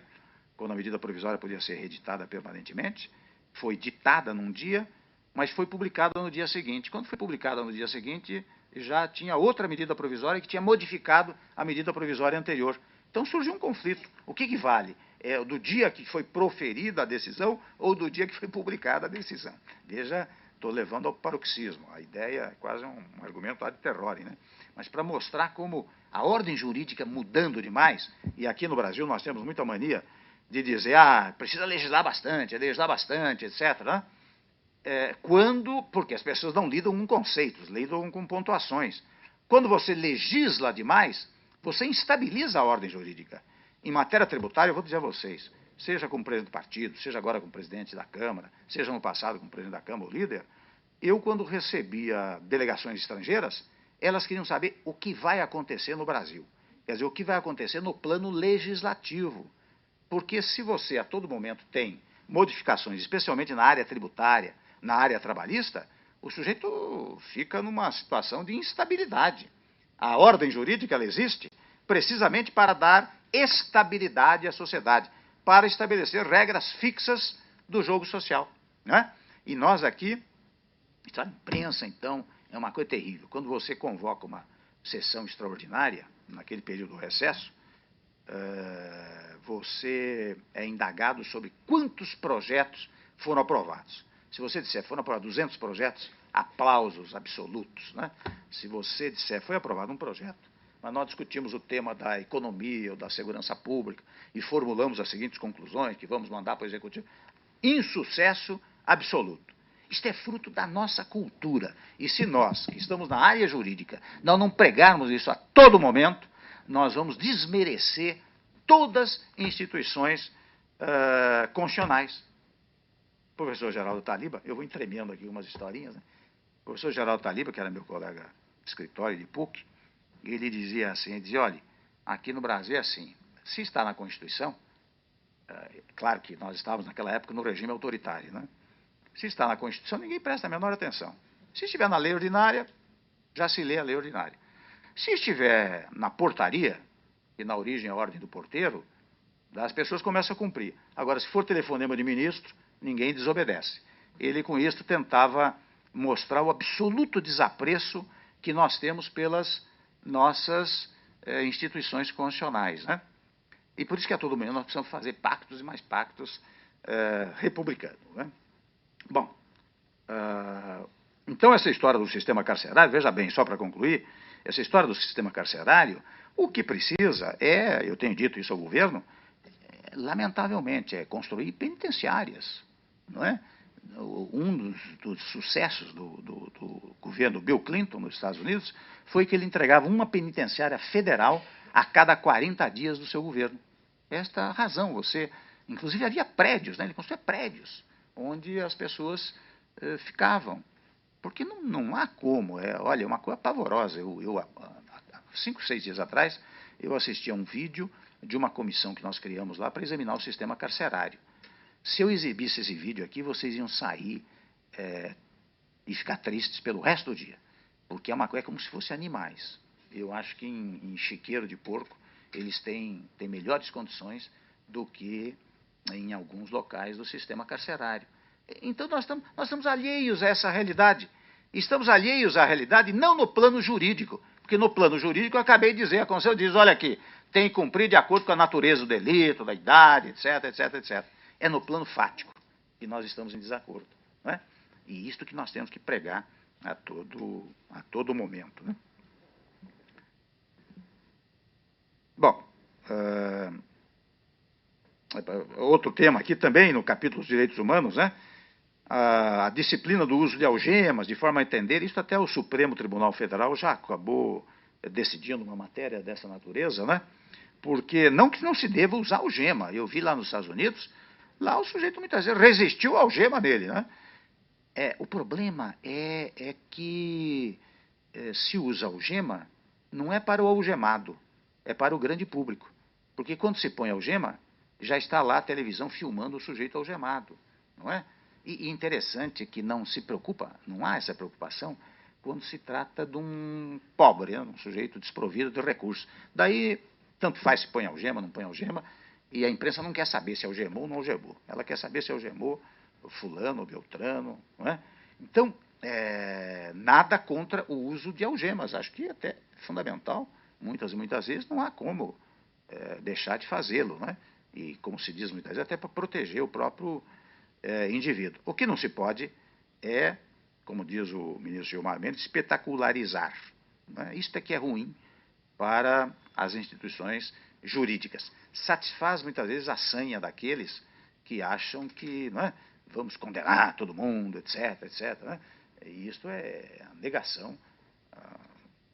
quando a medida provisória podia ser reeditada permanentemente, foi ditada num dia, mas foi publicada no dia seguinte. Quando foi publicada no dia seguinte, já tinha outra medida provisória que tinha modificado a medida provisória anterior. Então surgiu um conflito. O que vale? É do dia que foi proferida a decisão ou do dia que foi publicada a decisão? Veja, estou levando ao paroxismo. A ideia é quase um argumento ad terrorem, né? Mas para mostrar como a ordem jurídica mudando demais, e aqui no Brasil nós temos muita mania de dizer, precisa legislar bastante, etc., né? Porque as pessoas não lidam com conceitos, lidam com pontuações. Quando você legisla demais, você instabiliza a ordem jurídica. Em matéria tributária, eu vou dizer a vocês, seja como presidente do partido, seja agora como presidente da Câmara, seja no passado como presidente da Câmara, o líder, eu, quando recebia delegações estrangeiras, elas queriam saber o que vai acontecer no Brasil. Quer dizer, o que vai acontecer no plano legislativo. Porque se você, a todo momento, tem modificações, especialmente na área tributária, na área trabalhista, o sujeito fica numa situação de instabilidade. A ordem jurídica ela existe precisamente para dar estabilidade à sociedade, para estabelecer regras fixas do jogo social. Né? E nós aqui, a imprensa, então, é uma coisa terrível. Quando você convoca uma sessão extraordinária, naquele período do recesso, você é indagado sobre quantos projetos foram aprovados. Se você disser foram aprovados 200 projetos, aplausos absolutos. Né? Se você disser foi aprovado um projeto, mas nós discutimos o tema da economia ou da segurança pública e formulamos as seguintes conclusões que vamos mandar para o Executivo, insucesso absoluto. Isto é fruto da nossa cultura. E se nós, que estamos na área jurídica, não pregarmos isso a todo momento, nós vamos desmerecer todas as instituições constitucionais. O professor Geraldo Taliba, eu vou entremendo aqui umas historinhas, né? O professor Geraldo Taliba, que era meu colega de escritório de PUC, ele dizia assim, olha, aqui no Brasil é assim, se está na Constituição, Claro que nós estávamos naquela época no regime autoritário, né? Se está na Constituição, ninguém presta a menor atenção. Se estiver na lei ordinária, já se lê a lei ordinária. Se estiver na portaria, e na origem é a ordem do porteiro, as pessoas começam a cumprir. Agora, se for telefonema de ministro, ninguém desobedece. Ele, com isso, tentava mostrar o absoluto desapreço que nós temos pelas nossas instituições constitucionais, né? E por isso que a todo momento nós precisamos fazer pactos e mais pactos republicanos, né? Bom, então essa história do sistema carcerário, veja bem, só para concluir, essa história do sistema carcerário, o que precisa eu tenho dito isso ao governo, lamentavelmente, é construir penitenciárias, não é? Um dos sucessos do governo Bill Clinton nos Estados Unidos foi que ele entregava uma penitenciária federal a cada 40 dias do seu governo. Esta a razão, inclusive havia prédios, né? Ele construía prédios onde as pessoas ficavam, porque não há como, olha, é uma coisa pavorosa. Há 5, 6 dias atrás, eu assisti a um vídeo de uma comissão que nós criamos lá para examinar o sistema carcerário. Se eu exibisse esse vídeo aqui, vocês iam sair e ficar tristes pelo resto do dia, porque é como se fossem animais. Eu acho que em chiqueiro de porco eles têm melhores condições do que em alguns locais do sistema carcerário. Então nós estamos alheios a essa realidade. Estamos alheios à realidade não no plano jurídico, porque no plano jurídico eu acabei de dizer, a Constituição diz, olha aqui, tem que cumprir de acordo com a natureza do delito, da idade, etc, etc, etc. É no plano fático que nós estamos em desacordo, não é? E isto que nós temos que pregar a todo momento, né? Bom, outro tema aqui também, no capítulo dos direitos humanos, né? A disciplina do uso de algemas, de forma a entender, isso até o Supremo Tribunal Federal já acabou decidindo uma matéria dessa natureza, né? Porque não que não se deva usar algema. Eu vi lá nos Estados Unidos, lá o sujeito muitas vezes resistiu à algema dele, né? O problema é que se usa algema, não é para o algemado, é para o grande público. Porque quando se põe algema, já está lá a televisão filmando o sujeito algemado, não é? E interessante que não se preocupa, não há essa preocupação quando se trata de um pobre, né? Um sujeito desprovido de recursos. Daí, tanto faz se põe algema, não põe algema, e a imprensa não quer saber se algemou ou não algemou. Ela quer saber se algemou o fulano, o beltrano, não é? Então, nada contra o uso de algemas. Acho que até é fundamental. Muitas vezes não há como deixar de fazê-lo, né? E, como se diz muitas vezes, até para proteger o próprio indivíduo. O que não se pode como diz o ministro Gilmar Mendes, espetacularizar, né? Isto é que é ruim para as instituições jurídicas. Satisfaz muitas vezes a sanha daqueles que acham que, não é, vamos condenar todo mundo, etc, etc. Né? E isto é a negação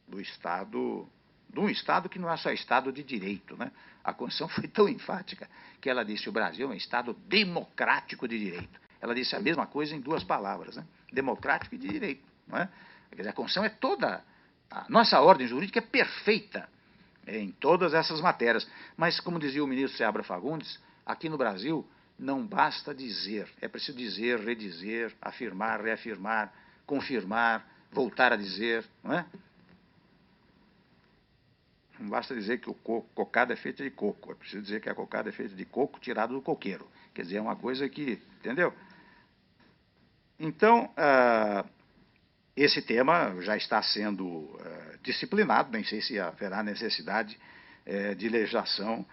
do Estado, de um Estado que não é só Estado de direito, né? A Constituição foi tão enfática que ela disse que o Brasil é um Estado democrático de direito. Ela disse a mesma coisa em 2 palavras, né? Democrático e de direito. Não é? Quer dizer, a Constituição é toda... A nossa ordem jurídica é perfeita em todas essas matérias. Mas, como dizia o ministro Seabra Fagundes, aqui no Brasil não basta dizer. É preciso dizer, redizer, afirmar, reafirmar, confirmar, voltar a dizer, não é? Não basta dizer que o cocada é feita de coco. É preciso dizer que a cocada é feita de coco tirado do coqueiro. Quer dizer, é uma coisa que... Entendeu? Então, esse tema já está sendo disciplinado. Nem sei se haverá necessidade de legislação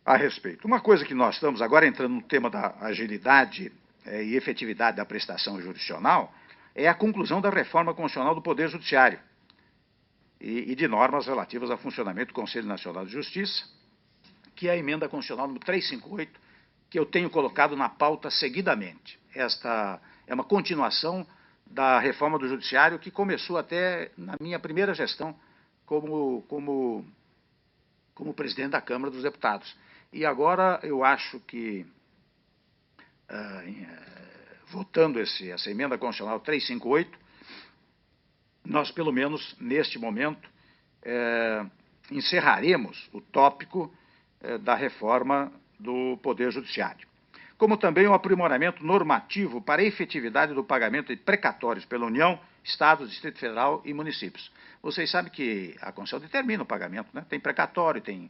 a respeito. Uma coisa que nós estamos agora entrando no tema da agilidade e efetividade da prestação jurisdicional é a conclusão da reforma constitucional do Poder Judiciário e de normas relativas ao funcionamento do Conselho Nacional de Justiça, que é a emenda constitucional número 358, que eu tenho colocado na pauta seguidamente. Esta é uma continuação da reforma do Judiciário que começou até na minha primeira gestão como presidente da Câmara dos Deputados. E agora eu acho que, votando essa emenda constitucional 358, nós, pelo menos neste momento, encerraremos o tópico da reforma do Poder Judiciário, como também o aprimoramento normativo para a efetividade do pagamento de precatórios pela União, Estados, Distrito Federal e municípios. Vocês sabem que a Constituição determina o pagamento, né? Tem precatório, tem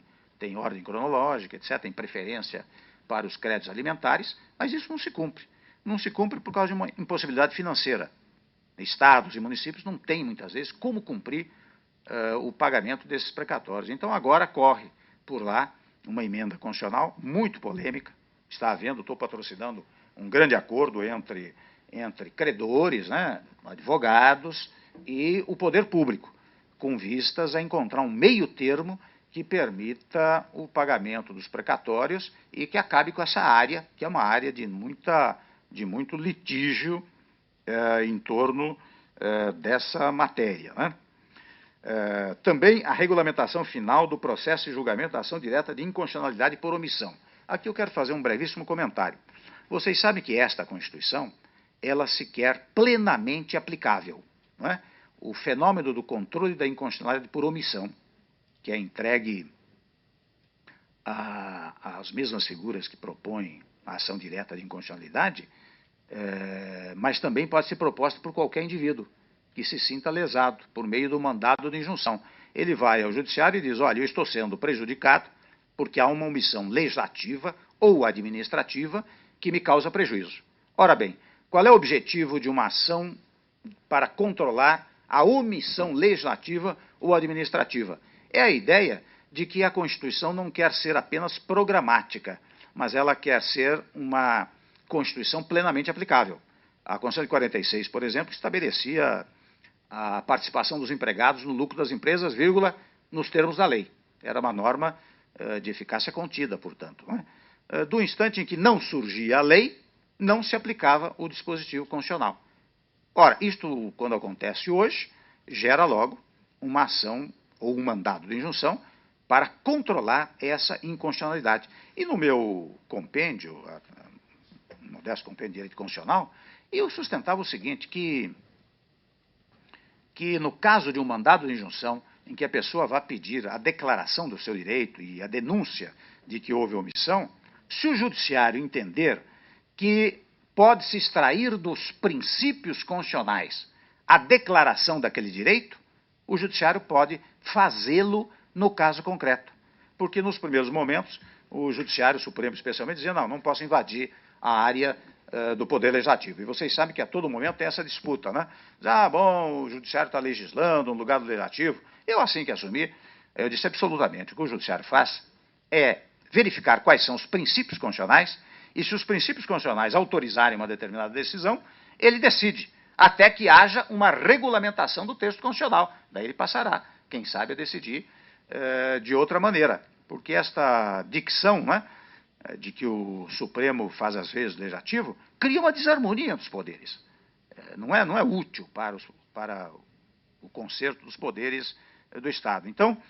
ordem cronológica, etc., tem preferência para os créditos alimentares, mas isso não se cumpre. Não se cumpre por causa de uma impossibilidade financeira. Estados e municípios não têm, muitas vezes, como cumprir o pagamento desses precatórios. Então, agora corre por lá uma emenda constitucional muito polêmica. Está havendo, estou patrocinando um grande acordo entre credores, né, advogados e o poder público, com vistas a encontrar um meio termo que permita o pagamento dos precatórios e que acabe com essa área, que é uma área de muito litígio em torno dessa matéria, né? Também a regulamentação final do processo de julgamento da ação direta de inconstitucionalidade por omissão. Aqui eu quero fazer um brevíssimo comentário. Vocês sabem que esta Constituição, ela se quer plenamente aplicável, não é? O fenômeno do controle da inconstitucionalidade por omissão, que é entregue às mesmas figuras que propõem a ação direta de inconstitucionalidade, mas também pode ser proposta por qualquer indivíduo que se sinta lesado por meio do mandado de injunção. Ele vai ao judiciário e diz: olha, eu estou sendo prejudicado porque há uma omissão legislativa ou administrativa que me causa prejuízo. Ora bem, qual é o objetivo de uma ação para controlar a omissão legislativa ou administrativa? É a ideia de que a Constituição não quer ser apenas programática, mas ela quer ser uma Constituição plenamente aplicável. A Constituição de 46, por exemplo, estabelecia a participação dos empregados no lucro das empresas, vírgula, nos termos da lei. Era uma norma de eficácia contida, portanto. Não é? Do instante em que não surgia a lei, não se aplicava o dispositivo constitucional. Ora, isto, quando acontece hoje, gera logo uma ação ou um mandado de injunção para controlar essa inconstitucionalidade. E no meu compêndio, modesto compêndio de direito constitucional, eu sustentava o seguinte, que no caso de um mandado de injunção, em que a pessoa vá pedir a declaração do seu direito e a denúncia de que houve omissão, se o judiciário entender que pode-se extrair dos princípios constitucionais a declaração daquele direito, o judiciário pode fazê-lo no caso concreto. Porque nos primeiros momentos, o judiciário supremo especialmente dizia: não posso invadir a área do Poder Legislativo. E vocês sabem que a todo momento tem essa disputa, né? Bom, o Judiciário está legislando no lugar do Legislativo. Eu, assim que assumi, eu disse absolutamente: o que o Judiciário faz é verificar quais são os princípios constitucionais e, se os princípios constitucionais autorizarem uma determinada decisão, ele decide, até que haja uma regulamentação do texto constitucional. Daí ele passará, quem sabe, a decidir de outra maneira. Porque esta dicção, né, de que o Supremo faz às vezes o Legislativo, cria uma desarmonia dos poderes. Não é útil para o concerto dos poderes do Estado. Então,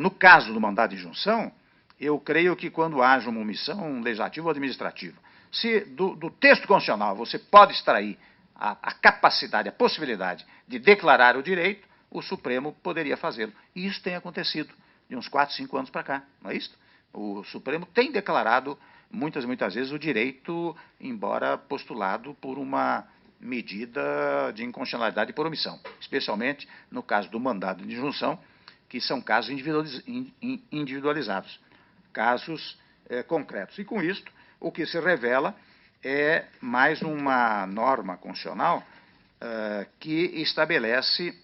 no caso do mandado de injunção, eu creio que quando haja uma omissão legislativa ou administrativa, se do texto constitucional você pode extrair a capacidade, a possibilidade de declarar o direito, o Supremo poderia fazê-lo. E isso tem acontecido de uns 4, 5 anos para cá, não é isso? O Supremo tem declarado muitas vezes o direito, embora postulado por uma medida de inconstitucionalidade por omissão, especialmente no caso do mandado de injunção, que são casos individualizados, casos concretos. E com isto, o que se revela é mais uma norma constitucional que estabelece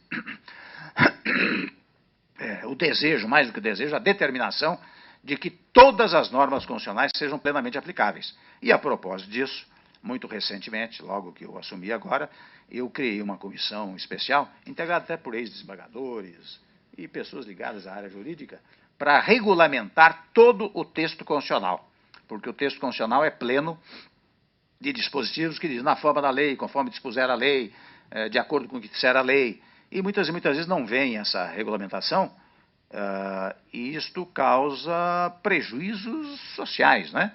o desejo, mais do que o desejo, a determinação de que todas as normas constitucionais sejam plenamente aplicáveis. E a propósito disso, muito recentemente, logo que eu assumi agora, eu criei uma comissão especial, integrada até por ex-desembargadores e pessoas ligadas à área jurídica, para regulamentar todo o texto constitucional. Porque o texto constitucional é pleno de dispositivos que dizem na forma da lei, conforme dispuser a lei, de acordo com o que disser a lei. E muitas vezes não vem essa regulamentação, e isto causa prejuízos sociais, né?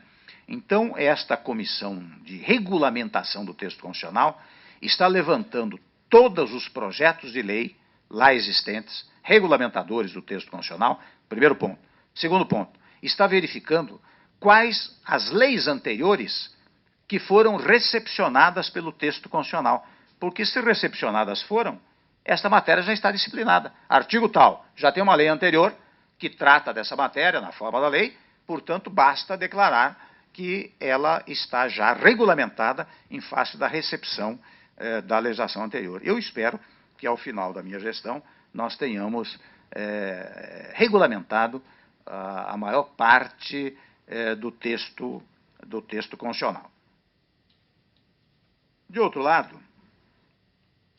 Então, esta comissão de regulamentação do texto constitucional está levantando todos os projetos de lei lá existentes, regulamentadores do texto constitucional, primeiro ponto. Segundo ponto, está verificando quais as leis anteriores que foram recepcionadas pelo texto constitucional. Porque se recepcionadas foram, esta matéria já está disciplinada. Artigo tal, já tem uma lei anterior que trata dessa matéria na forma da lei, portanto, basta declarar que ela está já regulamentada em face da recepção da legislação anterior. Eu espero que, ao final da minha gestão, nós tenhamos regulamentado a maior parte do texto constitucional. De outro lado,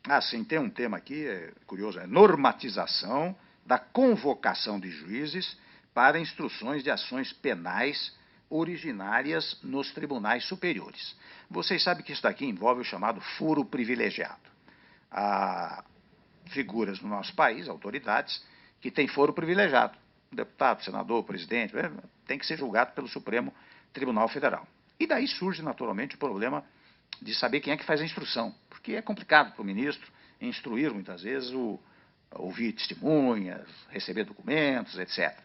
assim, tem um tema aqui, curioso, normatização da convocação de juízes para instruções de ações penais originárias nos tribunais superiores. Vocês sabem que isso daqui envolve o chamado foro privilegiado. Há figuras no nosso país, autoridades, que têm foro privilegiado. Deputado, senador, presidente, tem que ser julgado pelo Supremo Tribunal Federal. E daí surge, naturalmente, o problema de saber quem é que faz a instrução, porque é complicado para o ministro instruir, muitas vezes, ouvir testemunhas, receber documentos, etc.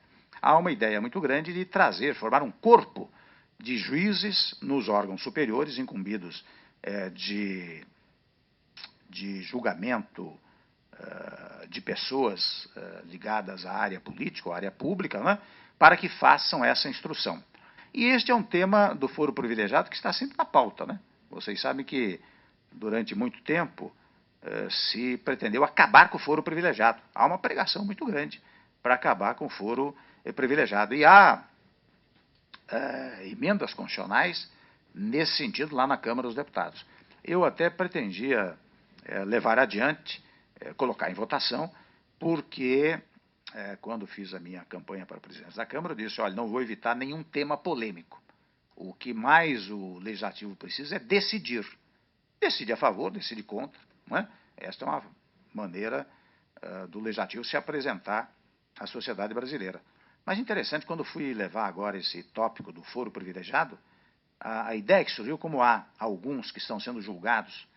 Há uma ideia muito grande de formar um corpo de juízes nos órgãos superiores, incumbidos de julgamento de pessoas ligadas à área política ou à área pública, né, para que façam essa instrução. E este é um tema do foro privilegiado que está sempre na pauta, né? Vocês sabem que, durante muito tempo, se pretendeu acabar com o foro privilegiado. Há uma pregação muito grande para acabar com o foro privilegiado. E há emendas constitucionais nesse sentido lá na Câmara dos Deputados. Eu até pretendia levar adiante, colocar em votação, porque quando fiz a minha campanha para a presidência da Câmara, eu disse, olha, não vou evitar nenhum tema polêmico. O que mais o Legislativo precisa é decidir. Decide a favor, decide contra. Não é? Esta é uma maneira do Legislativo se apresentar à sociedade brasileira. Mas interessante, quando fui levar agora esse tópico do foro privilegiado, a ideia que surgiu, como há alguns que estão sendo julgados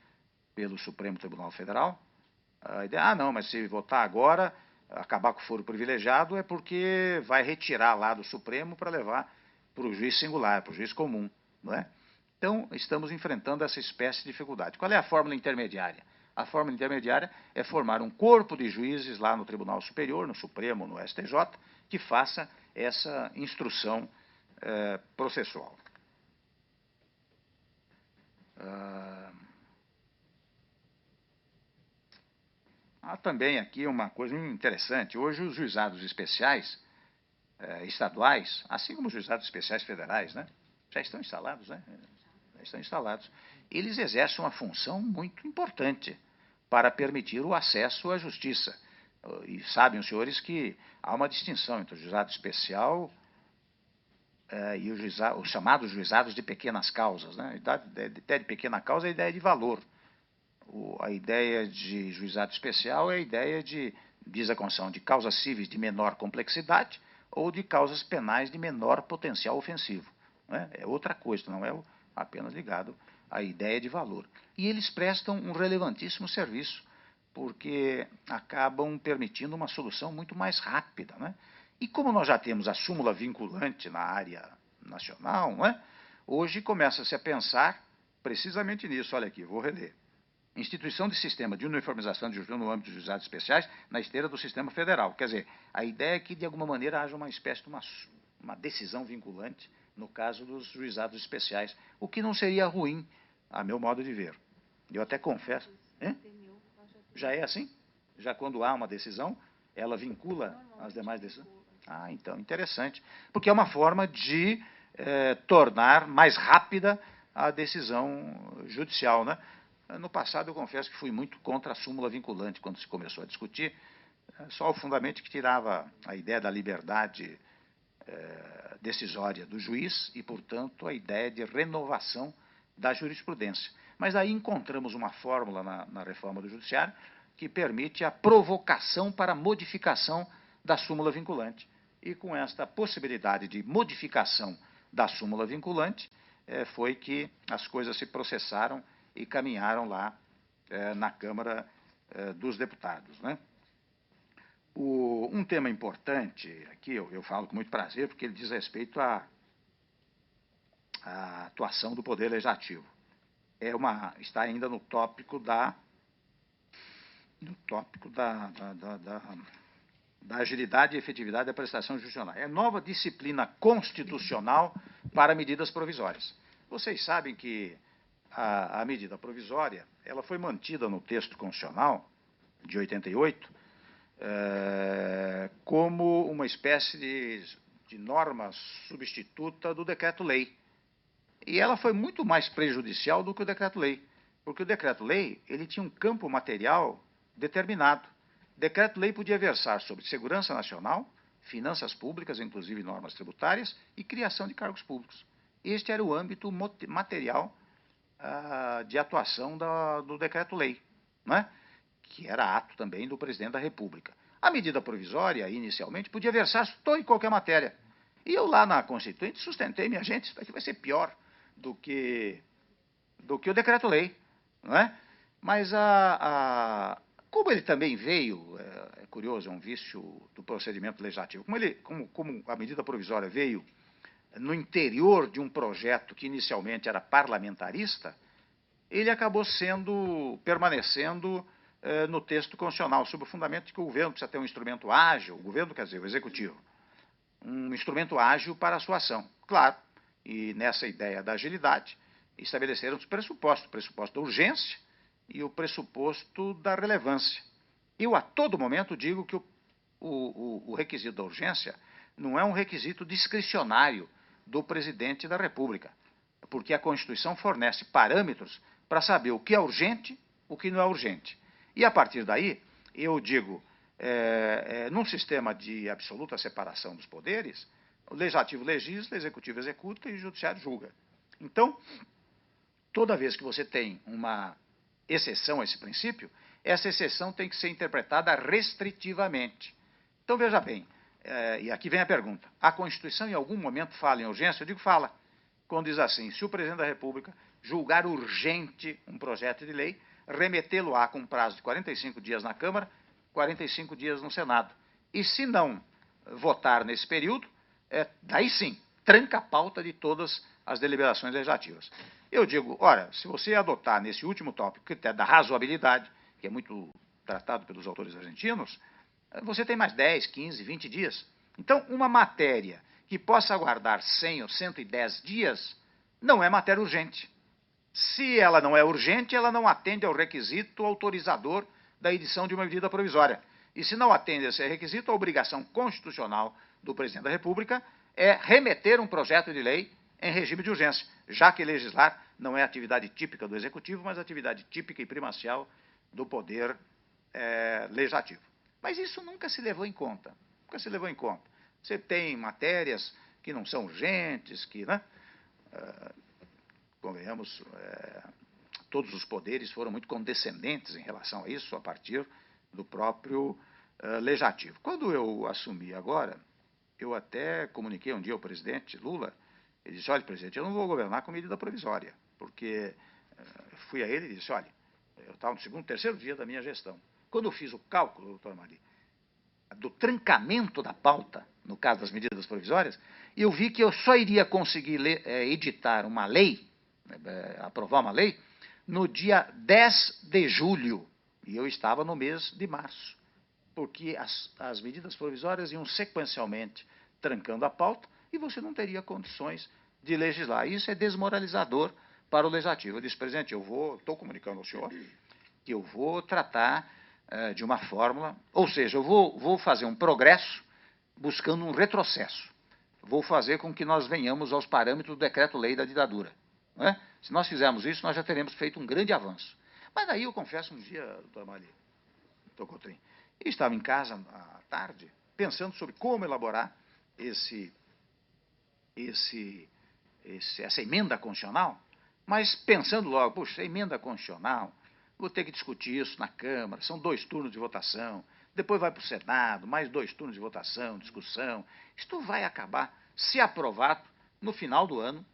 pelo Supremo Tribunal Federal, a ideia, não, mas se votar agora, acabar com o foro privilegiado, é porque vai retirar lá do Supremo para levar para o juiz singular, para o juiz comum. Não é? Então, estamos enfrentando essa espécie de dificuldade. Qual é a fórmula intermediária? A fórmula intermediária é formar um corpo de juízes lá no Tribunal Superior, no Supremo, no STJ, que faça essa instrução processual. Há também aqui uma coisa interessante. Hoje, os juizados especiais estaduais, assim como os juizados especiais federais, né, já estão instalados, né? Já estão instalados. Eles exercem uma função muito importante para permitir o acesso à justiça. E sabem os senhores que há uma distinção entre o juizado especial e os chamados juizados de pequenas causas. Né? A ideia de pequena causa é a ideia de valor. A ideia de juizado especial é a ideia diz a Constituição, de causas cíveis de menor complexidade ou de causas penais de menor potencial ofensivo. Né? É outra coisa, não é apenas ligado à ideia de valor. E eles prestam um relevantíssimo serviço, porque acabam permitindo uma solução muito mais rápida. Né? E como nós já temos a súmula vinculante na área nacional, não é? Hoje começa-se a pensar precisamente nisso. Olha aqui, vou reler. Instituição de sistema de uniformização de justiça no âmbito dos juizados especiais na esteira do sistema federal. Quer dizer, a ideia é que, de alguma maneira, haja uma espécie de uma decisão vinculante no caso dos juizados especiais, o que não seria ruim, a meu modo de ver. Eu até confesso. Já é assim? Já quando há uma decisão, ela vincula as demais decisões? Ah, então, interessante. Porque é uma forma de tornar mais rápida a decisão judicial, né? No passado, eu confesso que fui muito contra a súmula vinculante, quando se começou a discutir, só o fundamento que tirava a ideia da liberdade decisória do juiz e, portanto, a ideia de renovação da jurisprudência. Mas aí encontramos uma fórmula na reforma do judiciário que permite a provocação para modificação da súmula vinculante. E com esta possibilidade de modificação da súmula vinculante, foi que as coisas se processaram e caminharam lá na Câmara dos Deputados. Né? Um tema importante aqui, eu falo com muito prazer, porque ele diz respeito a atuação do Poder Legislativo. Está ainda no tópico da agilidade e efetividade da prestação jurisdicional. É nova disciplina constitucional para medidas provisórias. Vocês sabem que a medida provisória ela foi mantida no texto constitucional de 88 como uma espécie de norma substituta do decreto-lei. E ela foi muito mais prejudicial do que o decreto-lei, porque o decreto-lei ele tinha um campo material determinado. O decreto-lei podia versar sobre segurança nacional, finanças públicas, inclusive normas tributárias, e criação de cargos públicos. Este era o âmbito material de atuação do decreto-lei, né? Que era ato também do presidente da República. A medida provisória, inicialmente, podia versar toda e qualquer matéria. E eu lá na Constituinte sustentei, minha gente, isso daqui vai ser pior do que o decreto-lei, não é? Mas como ele também veio, é curioso, é um vício do procedimento legislativo, como a medida provisória veio no interior de um projeto que inicialmente era parlamentarista, ele acabou permanecendo no texto constitucional, sob o fundamento de que o governo precisa ter um instrumento ágil, o governo, quer dizer, o executivo, um instrumento ágil para a sua ação. Claro, e nessa ideia da agilidade, estabeleceram os pressupostos, o pressuposto da urgência e o pressuposto da relevância. Eu, a todo momento, digo que o requisito da urgência não é um requisito discricionário do presidente da República, porque a Constituição fornece parâmetros para saber o que é urgente, o que não é urgente. E, a partir daí, eu digo, num sistema de absoluta separação dos poderes, o Legislativo legisla, o Executivo executa e o Judiciário julga. Então, toda vez que você tem uma exceção a esse princípio, essa exceção tem que ser interpretada restritivamente. Então, veja bem, e aqui vem a pergunta, a Constituição em algum momento fala em urgência? Eu digo fala, quando diz assim, se o Presidente da República julgar urgente um projeto de lei, remetê-lo-á com prazo de 45 dias na Câmara, 45 dias no Senado. E se não votar nesse período, daí sim, tranca a pauta de todas as deliberações legislativas. Eu digo, ora, se você adotar nesse último tópico, o critério da razoabilidade, que é muito tratado pelos autores argentinos, você tem mais 10, 15, 20 dias. Então, uma matéria que possa aguardar 100 ou 110 dias não é matéria urgente. Se ela não é urgente, ela não atende ao requisito autorizador da edição de uma medida provisória. E se não atende a esse requisito, a obrigação constitucional do Presidente da República é remeter um projeto de lei em regime de urgência, já que legislar não é atividade típica do Executivo, mas atividade típica e primacial do Poder Legislativo. Mas isso nunca se levou em conta. Nunca se levou em conta. Você tem matérias que não são urgentes, que, né? Convenhamos, todos os poderes foram muito condescendentes em relação a isso, a partir do próprio Legislativo. Quando eu assumi agora, eu até comuniquei um dia ao presidente Lula, ele disse, olha, presidente, eu não vou governar com medida provisória, porque fui a ele e disse, olha, eu estava no segundo, terceiro dia da minha gestão. Quando eu fiz o cálculo, doutor Mari, do trancamento da pauta, no caso das medidas provisórias, eu vi que eu só iria conseguir editar uma lei, aprovar uma lei, no dia 10 de julho, e eu estava no mês de março, porque as medidas provisórias iam sequencialmente trancando a pauta e você não teria condições de legislar. Isso é desmoralizador para o Legislativo. Eu disse, presidente, estou comunicando ao senhor que eu vou tratar de uma fórmula, ou seja, eu vou fazer um progresso buscando um retrocesso. Vou fazer com que nós venhamos aos parâmetros do decreto-lei da ditadura. Não é? Se nós fizermos isso, nós já teremos feito um grande avanço. Mas daí eu confesso um dia, doutor Mari, doutor Cotrim, eu estava em casa à tarde, pensando sobre como elaborar essa emenda constitucional, mas pensando logo, puxa, emenda constitucional, vou ter que discutir isso na Câmara, são 2 turnos de votação, depois vai para o Senado, mais 2 turnos de votação, discussão. Isto vai acabar, se aprovado, no final do ano,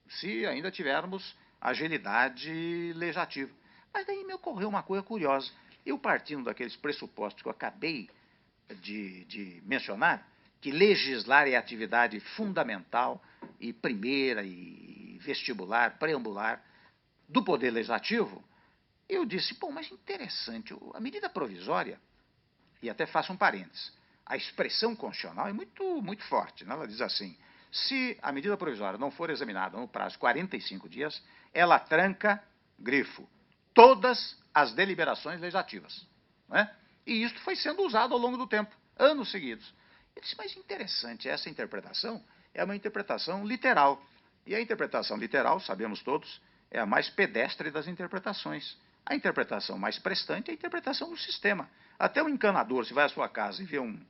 se ainda tivermos agilidade legislativa. Mas daí me ocorreu uma coisa curiosa. Eu, partindo daqueles pressupostos que eu acabei de mencionar, que legislar é atividade fundamental e primeira e vestibular, preambular do Poder Legislativo, eu disse, pô, mas interessante, a medida provisória, e até faço um parênteses, a expressão constitucional é muito forte, né? Ela diz assim, se a medida provisória não for examinada no prazo de 45 dias, ela tranca, grifo, todas as deliberações legislativas. Né? E isso foi sendo usado ao longo do tempo, anos seguidos. Eu disse, mas interessante, essa interpretação é uma interpretação literal. E a interpretação literal, sabemos todos, é a mais pedestre das interpretações. A interpretação mais prestante é a interpretação do sistema. Até o encanador, se vai à sua casa e vê um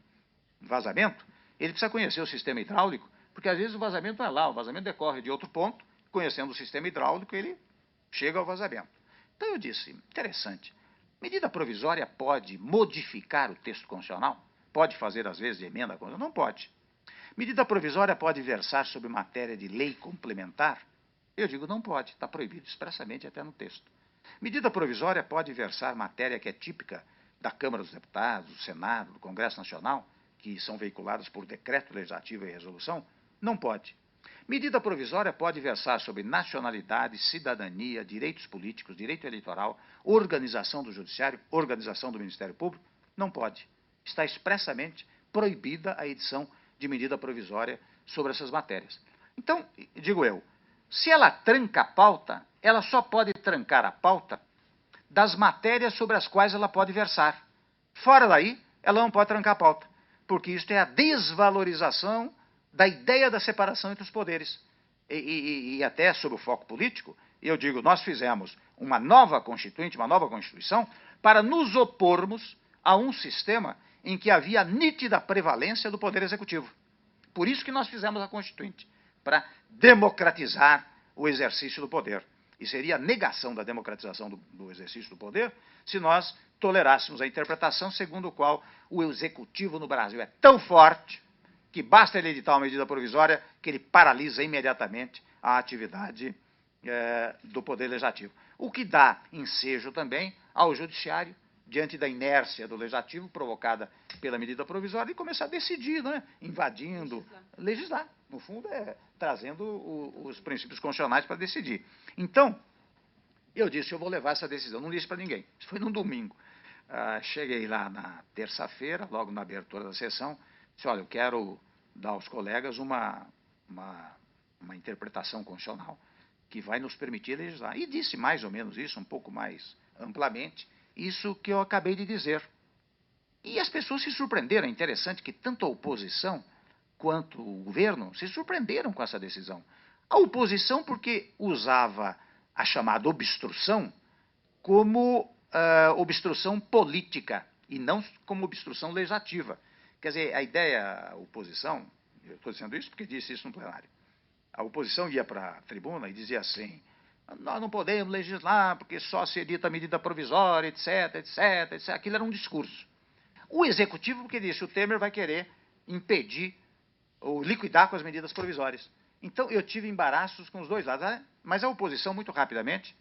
vazamento, ele precisa conhecer o sistema hidráulico, porque às vezes o vazamento não é lá, o vazamento decorre de outro ponto, conhecendo o sistema hidráulico, ele chega ao vazamento. Então eu disse, interessante, medida provisória pode modificar o texto constitucional? Pode fazer, às vezes, de emenda constitucional? Não pode. Medida provisória pode versar sobre matéria de lei complementar? Eu digo, não pode, está proibido expressamente até no texto. Medida provisória pode versar matéria que é típica da Câmara dos Deputados, do Senado, do Congresso Nacional, que são veiculadas por decreto legislativo e resolução? Não pode. Medida provisória pode versar sobre nacionalidade, cidadania, direitos políticos, direito eleitoral, organização do Judiciário, organização do Ministério Público? Não pode. Está expressamente proibida a edição de medida provisória sobre essas matérias. Então, digo eu, se ela tranca a pauta, ela só pode trancar a pauta das matérias sobre as quais ela pode versar. Fora daí, ela não pode trancar a pauta, porque isto é a desvalorização da ideia da separação entre os poderes. E até sobre o foco político, eu digo, nós fizemos uma nova constituinte, uma nova Constituição, para nos opormos a um sistema em que havia nítida prevalência do Poder Executivo. Por isso que nós fizemos a Constituinte, para democratizar o exercício do poder. E seria a negação da democratização do exercício do poder se nós tolerássemos a interpretação segundo a qual o Executivo no Brasil é tão forte que basta ele editar uma medida provisória que ele paralisa imediatamente a atividade do Poder Legislativo. O que dá ensejo também ao Judiciário, diante da inércia do Legislativo provocada pela medida provisória, e começar a decidir, né? Invadindo, legislar. No fundo, trazendo os princípios constitucionais para decidir. Então, eu disse, eu vou levar essa decisão. Não disse para ninguém. Isso foi num domingo. Cheguei lá na terça-feira, logo na abertura da sessão, disse, olha, eu quero dar aos colegas uma interpretação constitucional que vai nos permitir legislar. E disse mais ou menos isso, um pouco mais amplamente, isso que eu acabei de dizer. E as pessoas se surpreenderam. É interessante que tanto a oposição quanto o governo se surpreenderam com essa decisão. A oposição porque usava a chamada obstrução como obstrução política e não como obstrução legislativa. Quer dizer, a ideia, a oposição, eu estou dizendo isso porque disse isso no plenário, a oposição ia para a tribuna e dizia assim, nós não podemos legislar porque só se edita medida provisória, etc, etc, etc. Aquilo era um discurso. O Executivo, porque disse, o Temer vai querer impedir ou liquidar com as medidas provisórias. Então, eu tive embaraços com os dois lados, mas a oposição, muito rapidamente,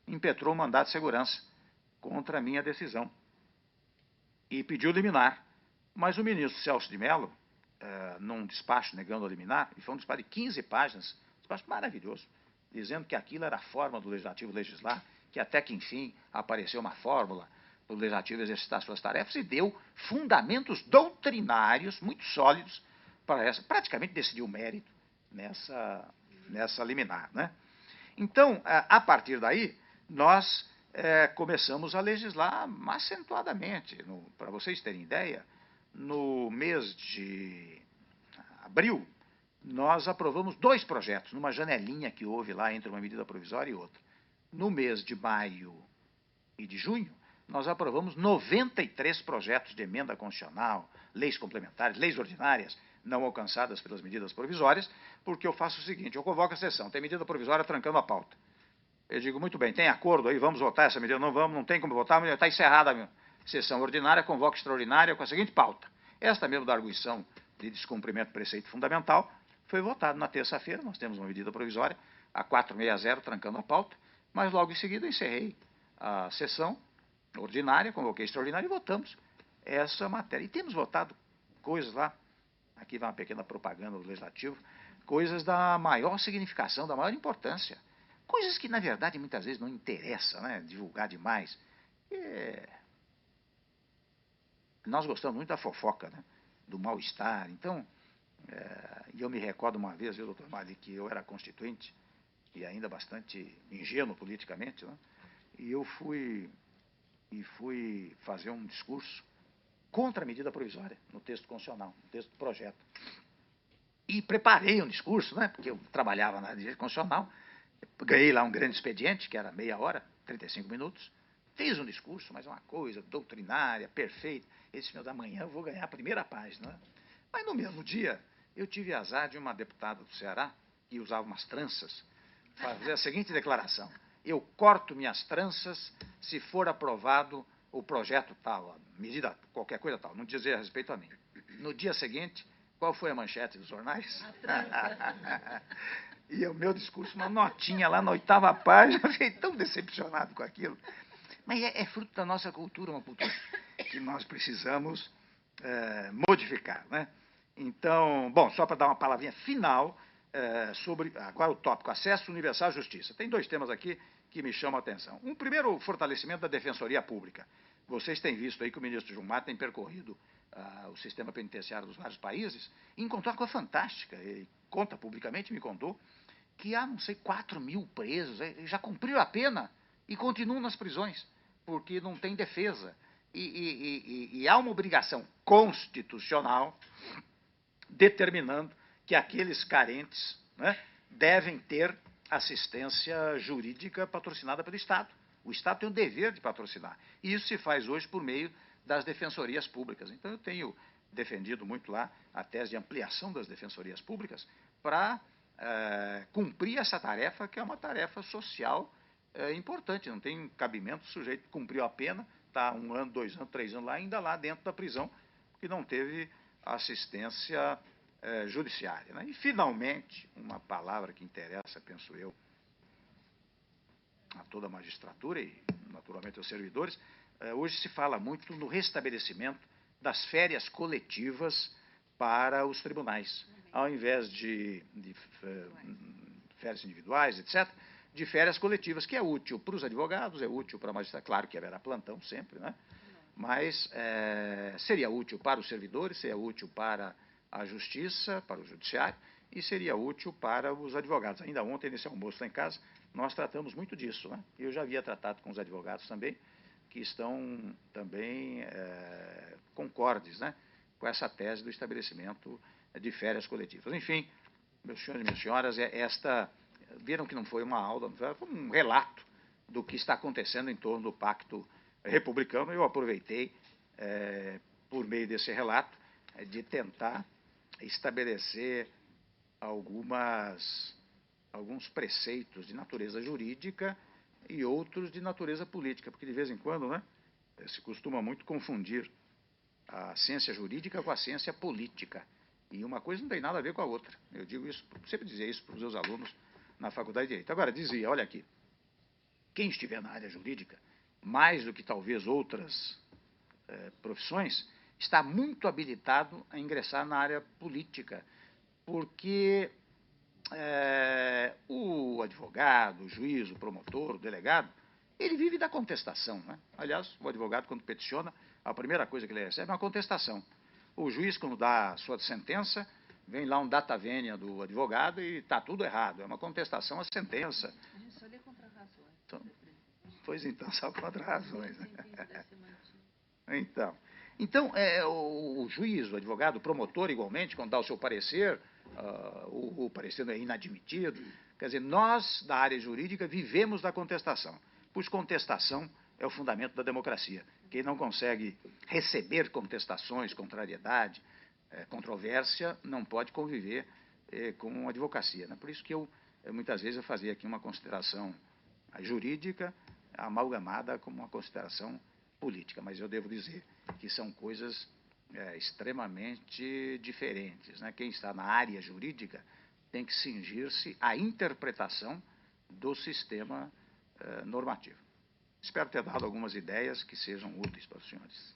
impetrou um mandato de segurança contra a minha decisão e pediu liminar. Mas o ministro Celso de Mello, num despacho negando a liminar, e foi um despacho de 15 páginas, um despacho maravilhoso, dizendo que aquilo era a forma do Legislativo legislar, que até que, enfim, apareceu uma fórmula para o Legislativo exercitar suas tarefas, e deu fundamentos doutrinários muito sólidos para essa, praticamente decidiu o mérito nessa liminar. Né? Então, a partir daí, nós começamos a legislar acentuadamente. Para vocês terem ideia, no mês de abril, nós aprovamos 2 projetos, numa janelinha que houve lá entre uma medida provisória e outra. No mês de maio e de junho, nós aprovamos 93 projetos de emenda constitucional, leis complementares, leis ordinárias, não alcançadas pelas medidas provisórias, porque eu faço o seguinte, eu convoco a sessão, tem medida provisória trancando a pauta. Eu digo, muito bem, tem acordo aí, vamos votar essa medida? Não vamos, não tem como votar, mas está encerrada a sessão ordinária, convoco extraordinária com a seguinte pauta. Esta mesmo da arguição de descumprimento do preceito fundamental foi votado na terça-feira, nós temos uma medida provisória, a 460, trancando a pauta, mas logo em seguida eu encerrei a sessão ordinária, convoquei extraordinária e votamos essa matéria. E temos votado coisas lá, aqui vai uma pequena propaganda do Legislativo, coisas da maior significação, da maior importância. Coisas que, na verdade, muitas vezes não interessa, né, divulgar demais. Nós gostamos muito da fofoca, né, do mal-estar. Então, e eu me recordo uma vez, viu, doutor Mali, que eu era constituinte, e ainda bastante ingênuo politicamente, né, e eu fui fazer um discurso contra a medida provisória, no texto constitucional, no texto do projeto. E preparei um discurso, né, porque eu trabalhava na direito constitucional, ganhei lá um grande expediente, que era meia hora, 35 minutos, fiz um discurso, mas uma coisa doutrinária, perfeita. Esse meu da manhã eu vou ganhar a primeira página. Né? Mas no mesmo dia, eu tive azar de uma deputada do Ceará, que usava umas tranças, fazer a seguinte declaração: eu corto minhas tranças se for aprovado o projeto tal, a medida, qualquer coisa tal, não dizia respeito a mim. No dia seguinte, qual foi a manchete dos jornais? E o meu discurso, uma notinha lá na 8ª página, eu fiquei tão decepcionado com aquilo. Mas é fruto da nossa cultura, uma cultura que nós precisamos modificar. Né? Então, bom, só para dar uma palavrinha final sobre, agora o tópico, acesso universal à justiça. Tem 2 temas aqui que me chamam a atenção. Um primeiro, o fortalecimento da Defensoria Pública. Vocês têm visto aí que o ministro Gilmar tem percorrido o sistema penitenciário dos vários países e encontrou uma coisa fantástica. Ele conta publicamente, me contou, que há, não sei, 4.000 presos, já cumpriram a pena e continuam nas prisões, porque não tem defesa. E há uma obrigação constitucional determinando que aqueles carentes, né, devem ter assistência jurídica patrocinada pelo Estado. O Estado tem o dever de patrocinar. E isso se faz hoje por meio das defensorias públicas. Então, eu tenho defendido muito lá a tese de ampliação das defensorias públicas para cumprir essa tarefa, que é uma tarefa social importante. Não tem cabimento, o sujeito cumpriu a pena, está 1 ano, 2 anos, 3 anos lá, ainda lá dentro da prisão, porque não teve assistência judiciária. Né? E, finalmente, uma palavra que interessa, penso eu, a toda a magistratura e, naturalmente, aos servidores, hoje se fala muito no restabelecimento das férias coletivas para os tribunais, ao invés de férias individuais, etc., de férias coletivas, que é útil para os advogados, é útil para a magistratura, claro que haverá plantão sempre, né? Mas seria útil para os servidores, seria útil para a justiça, para o judiciário, e seria útil para os advogados. Ainda ontem, nesse almoço lá em casa, nós tratamos muito disso. Né? Eu já havia tratado com os advogados também, que estão também concordes, né, com essa tese do estabelecimento de férias coletivas. Enfim, meus senhores e minhas senhoras, viram que não foi uma aula, foi um relato do que está acontecendo em torno do Pacto Republicano. Eu aproveitei, por meio desse relato, de tentar estabelecer alguns preceitos de natureza jurídica e outros de natureza política, porque de vez em quando, né, se costuma muito confundir a ciência jurídica com a ciência política. E uma coisa não tem nada a ver com a outra. Eu digo isso, sempre dizia isso para os meus alunos na Faculdade de Direito. Agora, dizia, olha aqui, quem estiver na área jurídica, mais do que talvez outras profissões, está muito habilitado a ingressar na área política, porque o advogado, o juiz, o promotor, o delegado, ele vive da contestação. Né? Aliás, o advogado, quando peticiona, a primeira coisa que ele recebe é uma contestação. O juiz, quando dá a sua sentença, vem lá um data vênia do advogado e está tudo errado. É uma contestação à sentença. A gente só lê contra razões. Então, pois então, só contra razões. Então, o juiz, o advogado, o promotor, igualmente, quando dá o seu parecer, o parecer não é inadmitido. Quer dizer, nós, da área jurídica, vivemos da contestação, pois contestação é o fundamento da democracia. Quem não consegue receber contestações, contrariedade, controvérsia, não pode conviver com a advocacia. Né? Por isso que muitas vezes, eu fazia aqui uma consideração jurídica amalgamada com uma consideração política, mas eu devo dizer que são coisas extremamente diferentes. Né? Quem está na área jurídica tem que cingir-se à interpretação do sistema normativo. Espero ter dado algumas ideias que sejam úteis para os senhores.